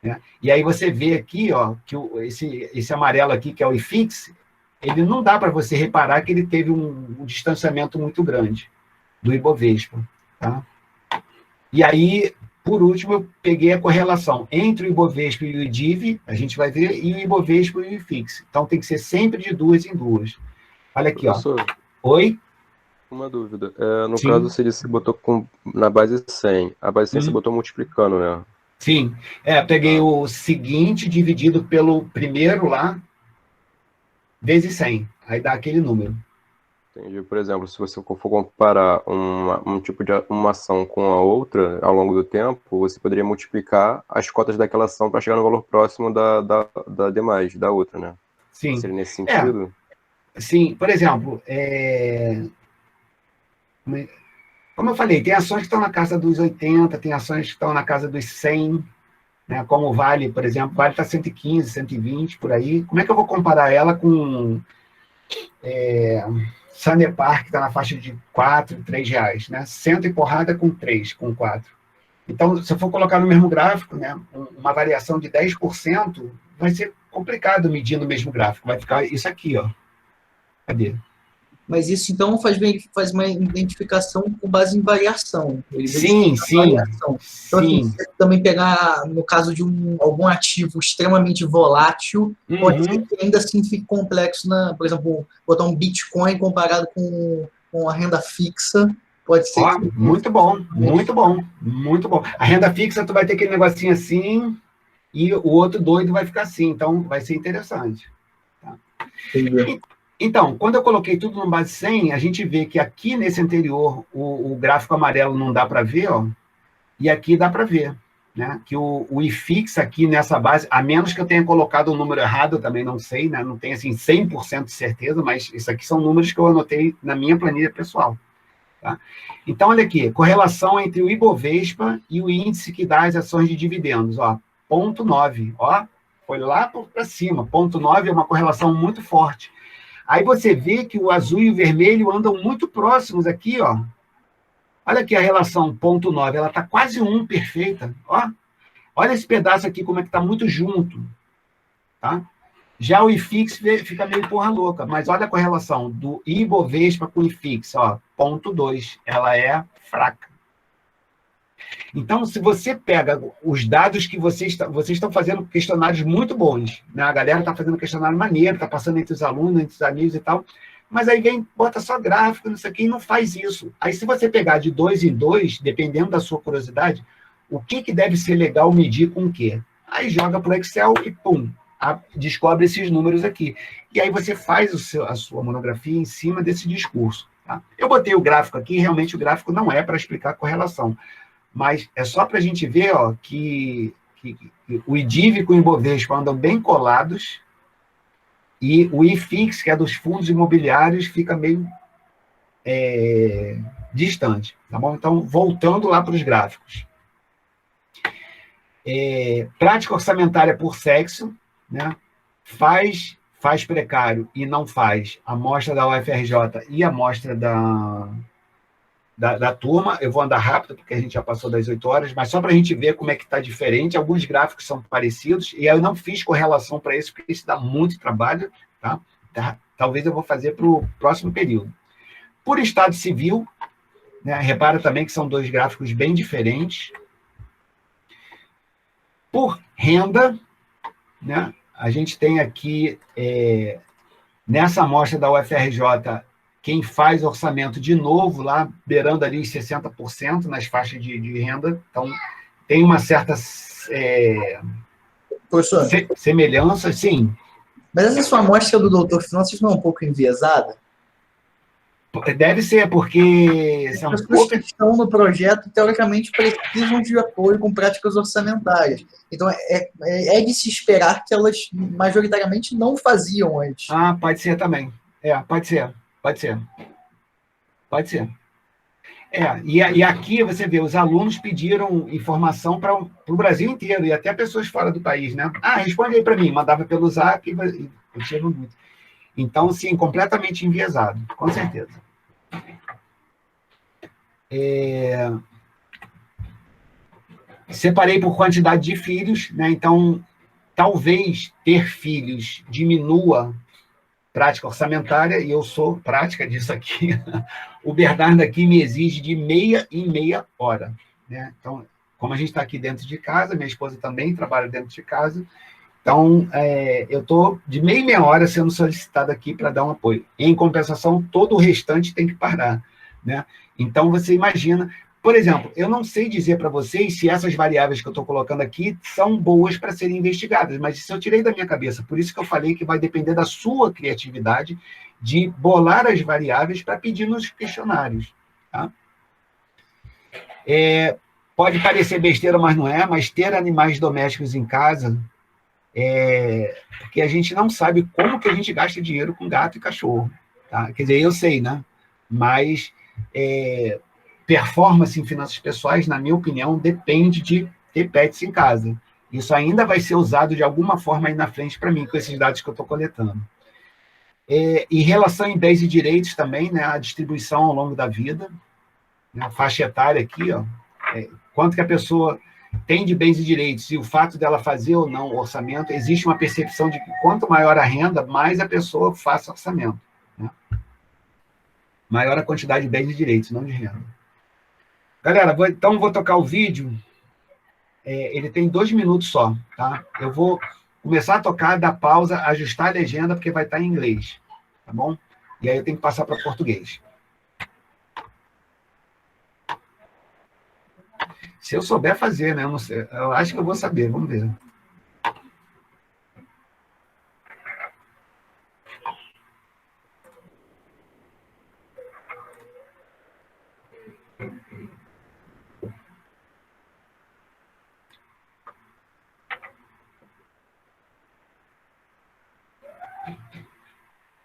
Né? E aí você vê aqui, ó, que esse amarelo aqui, que é o IFIX, ele não dá para você reparar que ele teve um distanciamento muito grande do Ibovespa. Tá? E aí, por último, eu peguei a correlação entre o Ibovespa e o IDIV, a gente vai ver, e o Ibovespa e o IFIX. Então, tem que ser sempre de 2 em 2. Olha aqui, Professor, ó. Oi? uma dúvida. No Sim. caso, você botou na base 100. A base 100 você botou multiplicando, né? Sim. Peguei o seguinte dividido pelo primeiro lá, vezes 100. Aí dá aquele número. Entendi. Por exemplo, se você for comparar um tipo de uma ação com a outra ao longo do tempo, você poderia multiplicar as cotas daquela ação para chegar no valor próximo da demais, da outra, né? Sim. Seria nesse sentido? Sim. Por exemplo, como eu falei, tem ações que estão na casa dos 80, tem ações que estão na casa dos 100, né? Como o Vale, por exemplo. O Vale está 115, 120, por aí. Como é que eu vou comparar ela com Sanepar, que está na faixa de 4, 3 reais, né? Cento e porrada com 3, com 4. Então, se eu for colocar no mesmo gráfico, né, uma variação de 10%, vai ser complicado medir no mesmo gráfico. Vai ficar isso aqui, ó. Cadê? Mas isso, então, faz uma identificação com base em variação. Ele Sim, verifica a sim. variação. Então, assim, Sim. se você também pegar, no caso de algum ativo extremamente volátil, pode ser que ainda assim fique complexo, por exemplo, botar um Bitcoin comparado com a renda fixa, pode ser Ó, que... muito bom, muito bom, muito bom. A renda fixa, tu vai ter aquele negocinho assim, e o outro doido vai ficar assim, então vai ser interessante. Tá? Então, quando eu coloquei tudo no base 100, a gente vê que aqui nesse anterior, o gráfico amarelo não dá para ver, ó, e aqui dá para ver, né? Que o IFIX aqui nessa base, a menos que eu tenha colocado o número errado, eu também não sei, né? Não tenho assim 100% de certeza, mas isso aqui são números que eu anotei na minha planilha pessoal. Tá? Então, olha aqui, correlação entre o Ibovespa e o índice que dá as ações de dividendos, ó, 0,9, ó, foi lá para cima, 0,9 é uma correlação muito forte. Aí você vê que o azul e o vermelho andam muito próximos aqui, ó. Olha aqui a relação 0,9, ela está quase 1 perfeita, ó. Olha esse pedaço aqui, como é que está muito junto, tá? Já o IFIX fica meio porra louca, mas olha a correlação do Ibovespa com o IFIX, ó, 0,2, ela é fraca. Então, se você pega os dados que vocês estão fazendo questionários muito bons, né? A galera está fazendo questionário maneiro, está passando entre os alunos, entre os amigos e tal, mas aí vem, bota só gráfico, não sei o que, e não faz isso. Aí, se você pegar de 2 em 2, dependendo da sua curiosidade, o que deve ser legal medir com o quê? Aí joga para o Excel e pum, descobre esses números aqui. E aí você faz a sua monografia em cima desse discurso. Tá? Eu botei o gráfico aqui, realmente o gráfico não é para explicar a correlação, mas é só para a gente ver, ó, que o IDIV com o Ibovespa andam bem colados e o IFIX, que é dos fundos imobiliários, fica meio distante. Tá bom? Então, voltando lá para os gráficos. Prática orçamentária por sexo, né? Faz faz precário e não faz amostra da UFRJ e amostra da turma. Eu vou andar rápido, porque a gente já passou das 8 horas, mas só para a gente ver como é que está diferente. Alguns gráficos são parecidos, e eu não fiz correlação para isso, porque isso dá muito trabalho, tá? Talvez eu vou fazer para o próximo período. Por estado civil, né, repara também que são 2 gráficos bem diferentes. Por renda, né, a gente tem aqui, nessa amostra da UFRJ, quem faz orçamento de novo, lá beirando ali os 60% nas faixas de renda. Então, tem uma certa semelhança, sim. Mas essa sua amostra do doutor Finanças não é um pouco enviesada? Deve ser, porque são as pessoas que estão no projeto, teoricamente, precisam de apoio com práticas orçamentárias. Então, é de se esperar que elas, majoritariamente, não faziam antes. Ah, pode ser também. Pode ser. E aqui você vê, os alunos pediram informação para o Brasil inteiro, e até pessoas fora do país, né? Responde aí para mim, mandava pelo Zap, e eu tinha muito. Então, sim, completamente enviesado, com certeza. Separei por quantidade de filhos, né? Então, talvez ter filhos diminua prática orçamentária, e eu sou prática disso aqui. O Bernardo aqui me exige de meia em meia hora, né? Então, como a gente está aqui dentro de casa, minha esposa também trabalha dentro de casa, então, eu estou de meia em meia hora sendo solicitado aqui para dar um apoio. Em compensação, todo o restante tem que parar, né? Então, você imagina... Por exemplo, eu não sei dizer para vocês se essas variáveis que eu estou colocando aqui são boas para serem investigadas, mas isso eu tirei da minha cabeça. Por isso que eu falei que vai depender da sua criatividade de bolar as variáveis para pedir nos questionários. Tá? Pode parecer besteira, mas não é. Mas ter animais domésticos em casa, porque a gente não sabe como que a gente gasta dinheiro com gato e cachorro. Tá? Quer dizer, eu sei, né? Mas... performance em finanças pessoais, na minha opinião, depende de ter pets em casa. Isso ainda vai ser usado de alguma forma aí na frente para mim, com esses dados que eu estou coletando. Em relação em bens e direitos também, né, a distribuição ao longo da vida, né, a faixa etária aqui, ó, quanto que a pessoa tem de bens e direitos, e o fato dela fazer ou não o orçamento, existe uma percepção de que quanto maior a renda, mais a pessoa faça orçamento. Né? Maior a quantidade de bens e direitos, não de renda. Galera, então vou tocar o vídeo. Ele tem 2 minutos só, tá? Eu vou começar a tocar, dar pausa, ajustar a legenda, porque vai estar em inglês, tá bom? E aí eu tenho que passar para português. Se eu souber fazer, né? Eu não sei. Eu acho que eu vou saber, vamos ver.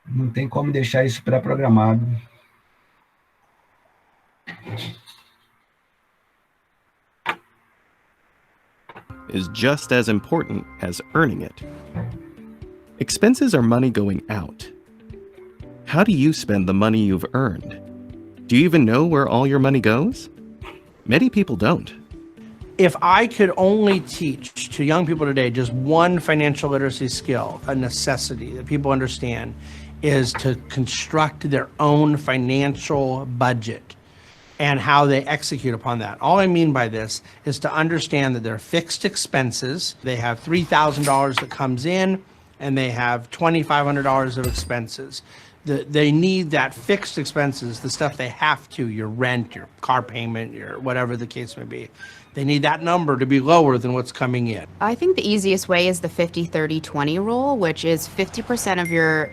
Não tem como deixar isso pré-programado. Is just as important as earning it. Expenses are money going out. How do you spend the money you've earned? Do you even know where all your money goes? Many people don't. If I could only teach to young people today just one financial literacy skill, a necessity that people understand, is to construct their own financial budget and how they execute upon that. All I mean by this is to understand that there are fixed expenses. They have $3,000 that comes in, and they have $2,500 of expenses. They need that fixed expenses, the stuff they have to, your rent, your car payment, your whatever the case may be. They need that number to be lower than what's coming in. I think the easiest way is the 50-30-20 rule, which is 50% of your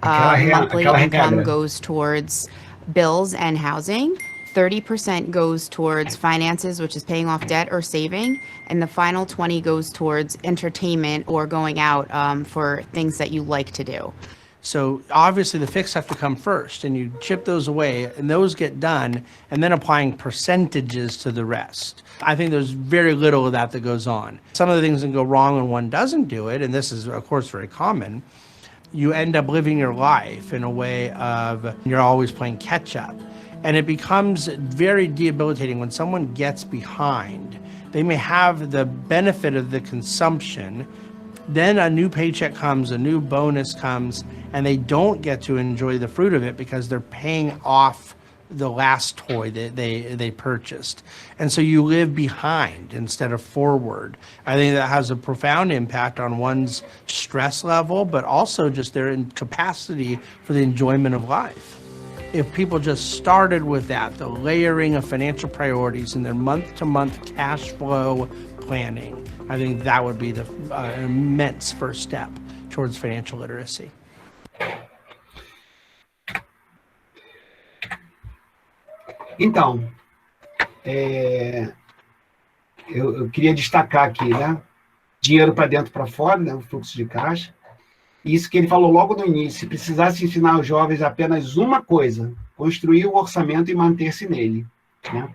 monthly income goes towards bills and housing. 30% goes towards finances, which is paying off debt or saving, and the final 20 goes towards entertainment or going out for things that you like to do. So obviously the fixed have to come first, and you chip those away, and those get done, and then applying percentages to the rest. I think there's very little of that goes on. Some of the things that go wrong when one doesn't do it, and this is, of course, very common, you end up living your life in a way of you're always playing catch up. And it becomes very debilitating when someone gets behind. They may have the benefit of the consumption, then a new paycheck comes, a new bonus comes, and they don't get to enjoy the fruit of it because they're paying off the last toy that they purchased. And so you live behind instead of forward. I think that has a profound impact on one's stress level, but also just their capacity for the enjoyment of life. If people just started with that, the layering of financial priorities and their month-to-month cash flow planning, I think that would be the immense first step towards financial literacy. Então, eu queria destacar aqui, né? Dinheiro para dentro, para fora, né? O fluxo de caixa. Isso que ele falou logo no início, se precisasse ensinar aos jovens apenas uma coisa, construir o orçamento e manter-se nele, né?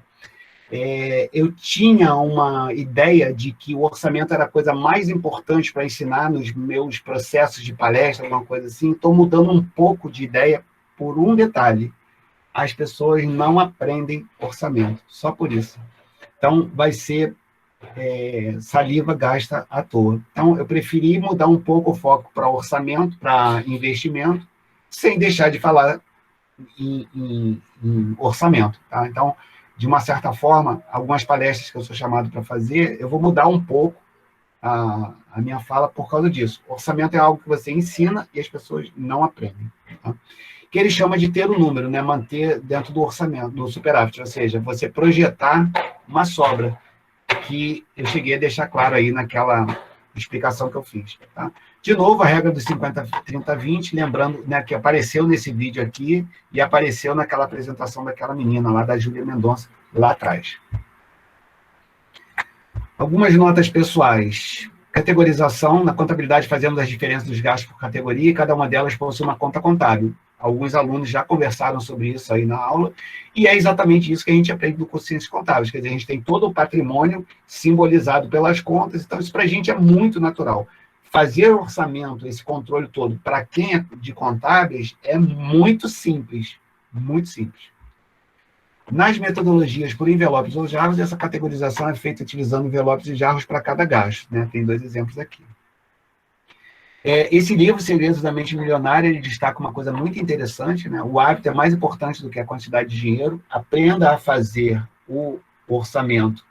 Eu tinha uma ideia de que o orçamento era a coisa mais importante para ensinar nos meus processos de palestra, alguma coisa assim. Estou mudando um pouco de ideia por um detalhe. As pessoas não aprendem orçamento, só por isso. Então, vai ser saliva gasta à toa. Então, eu preferi mudar um pouco o foco para orçamento, para investimento, sem deixar de falar em orçamento. Tá? Então, de uma certa forma, algumas palestras que eu sou chamado para fazer, eu vou mudar um pouco a minha fala por causa disso. Orçamento é algo que você ensina e as pessoas não aprendem. Tá? Que ele chama de ter o número, né? Manter dentro do orçamento, do superávit, ou seja, você projetar uma sobra, que eu cheguei a deixar claro aí naquela explicação que eu fiz. Tá? De novo, a regra dos 50, 30, 20, lembrando, né, que apareceu nesse vídeo aqui e apareceu naquela apresentação daquela menina lá, da Júlia Mendonça, lá atrás. Algumas notas pessoais. Categorização. Na contabilidade, fazemos as diferenças dos gastos por categoria e cada uma delas possui uma conta contábil. Alguns alunos já conversaram sobre isso aí na aula, e é exatamente isso que a gente aprende no curso de Ciências Contábeis. Quer dizer, a gente tem todo o patrimônio simbolizado pelas contas, então isso para a gente é muito natural. Fazer orçamento, esse controle todo, para quem é de contábeis, é muito simples, muito simples. Nas metodologias por envelopes ou jarros, essa categorização é feita utilizando envelopes e jarros para cada gasto, né? Tem 2 exemplos aqui. Esse livro, Segredos da Mente Milionária, ele destaca uma coisa muito interessante, né? O hábito é mais importante do que a quantidade de dinheiro. Aprenda a fazer o orçamento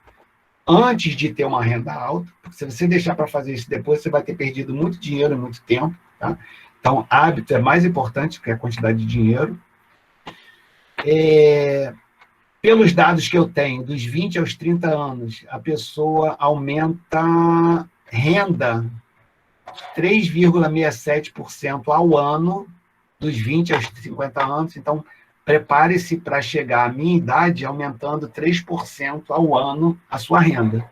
antes de ter uma renda alta, porque se você deixar para fazer isso depois, você vai ter perdido muito dinheiro e muito tempo. Tá? Então, hábito é mais importante do que a quantidade de dinheiro. Pelos dados que eu tenho, dos 20 aos 30 anos, a pessoa aumenta renda 3,67% ao ano, dos 20 aos 50 anos. Então, prepare-se para chegar à minha idade aumentando 3% ao ano a sua renda.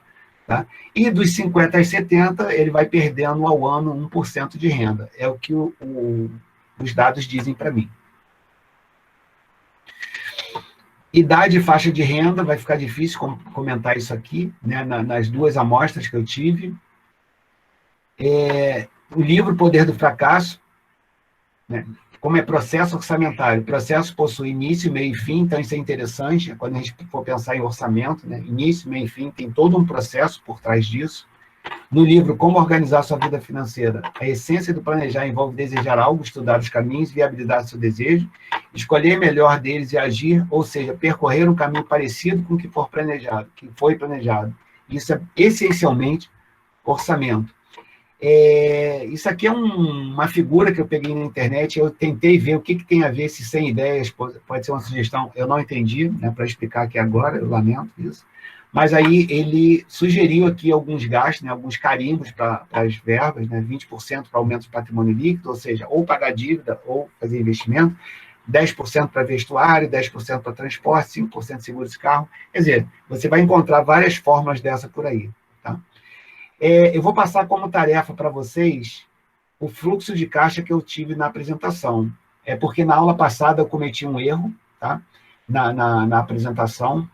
Tá? E dos 50 aos 70, ele vai perdendo ao ano 1% de renda. É o que os dados dizem para mim. Idade e faixa de renda, vai ficar difícil comentar isso aqui, né, nas 2 amostras que eu tive. O livro Poder do Fracasso, né, como é processo orçamentário. O processo possui início, meio e fim, então isso é interessante, quando a gente for pensar em orçamento, né, início, meio e fim, tem todo um processo por trás disso. No livro Como Organizar Sua Vida Financeira, a essência do planejar envolve desejar algo, estudar os caminhos, viabilizar seu desejo, escolher melhor deles e agir, ou seja, percorrer um caminho parecido com o que foi planejado. Isso é essencialmente orçamento. Isso aqui é uma figura que eu peguei na internet, eu tentei ver o que tem a ver se 100 ideias, pode ser uma sugestão, eu não entendi, né, para explicar aqui agora, eu lamento isso. Mas aí ele sugeriu aqui alguns gastos, né, alguns carimbos para as verbas, né, 20% para aumento do patrimônio líquido, ou seja, ou pagar dívida ou fazer investimento, 10% para vestuário, 10% para transporte, 5% de seguro de carro. Quer dizer, você vai encontrar várias formas dessa por aí. Tá? Eu vou passar como tarefa para vocês o fluxo de caixa que eu tive na apresentação. Porque na aula passada eu cometi um erro, tá? na apresentação,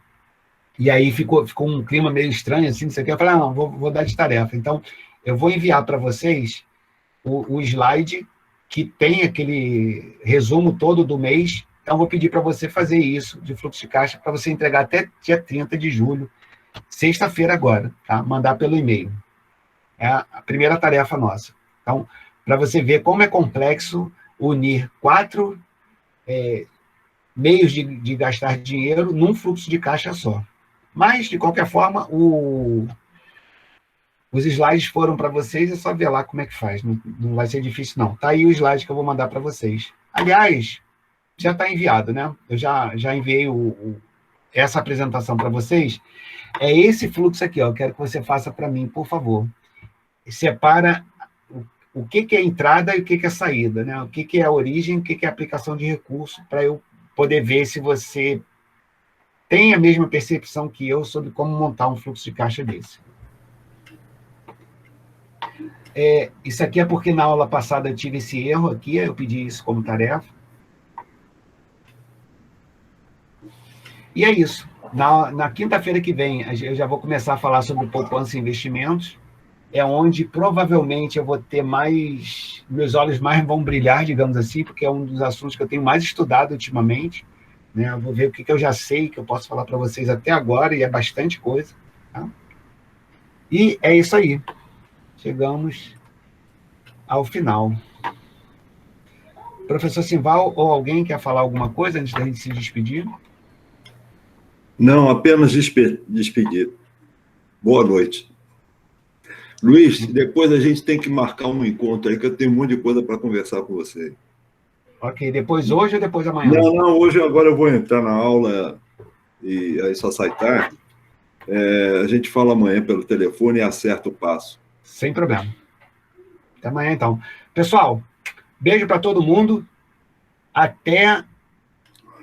e aí ficou um clima meio estranho, assim, não sei o que. Eu falei, não, vou dar de tarefa. Então, eu vou enviar para vocês o slide que tem aquele resumo todo do mês. Então, vou pedir para você fazer isso de fluxo de caixa para você entregar até dia 30 de julho, sexta-feira agora, tá? Mandar pelo e-mail. É a primeira tarefa nossa. Então, para você ver como é complexo unir 4 meios de gastar dinheiro num fluxo de caixa só. Mas, de qualquer forma, os slides foram para vocês, é só ver lá como é que faz. Não vai ser difícil, não. Tá aí o slide que eu vou mandar para vocês. Aliás, já está enviado, né? Eu já enviei essa apresentação para vocês. É esse fluxo aqui, ó. Eu quero que você faça para mim, por favor. Separa o que é entrada e o que é saída, né? O que é a origem, o que é a aplicação de recurso, para eu poder ver se você tem a mesma percepção que eu sobre como montar um fluxo de caixa desse. Isso aqui é porque na aula passada eu tive esse erro aqui, eu pedi isso como tarefa. E é isso. Na quinta-feira que vem, eu já vou começar a falar sobre poupança e investimentos. É onde provavelmente eu vou ter mais... Meus olhos mais vão brilhar, digamos assim, porque é um dos assuntos que eu tenho mais estudado ultimamente. Né? Eu vou ver o que eu já sei, que eu posso falar para vocês até agora, e é bastante coisa. Tá? E é isso aí. Chegamos ao final. Professor Simval, ou alguém quer falar alguma coisa antes da gente se despedir? Não, apenas despedir. Boa noite. Luiz, depois a gente tem que marcar um encontro aí, que eu tenho um monte de coisa para conversar com você. Ok, depois hoje ou depois amanhã? Não, hoje agora eu vou entrar na aula e aí só sai tarde. A gente fala amanhã pelo telefone e acerta o passo. Sem problema. Até amanhã, então. Pessoal, beijo para todo mundo. Até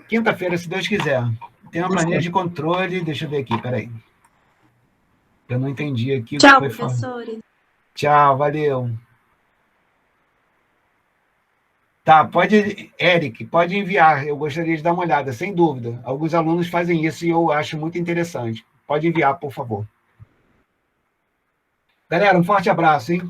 quinta-feira, se Deus quiser. Tem uma planilha de controle. Deixa eu ver aqui, peraí. Eu não entendi aqui. Tchau, o que foi professores. falado. Tchau, valeu. Tá, Eric, pode enviar. Eu gostaria de dar uma olhada, sem dúvida. Alguns alunos fazem isso e eu acho muito interessante. Pode enviar, por favor. Galera, um forte abraço, hein?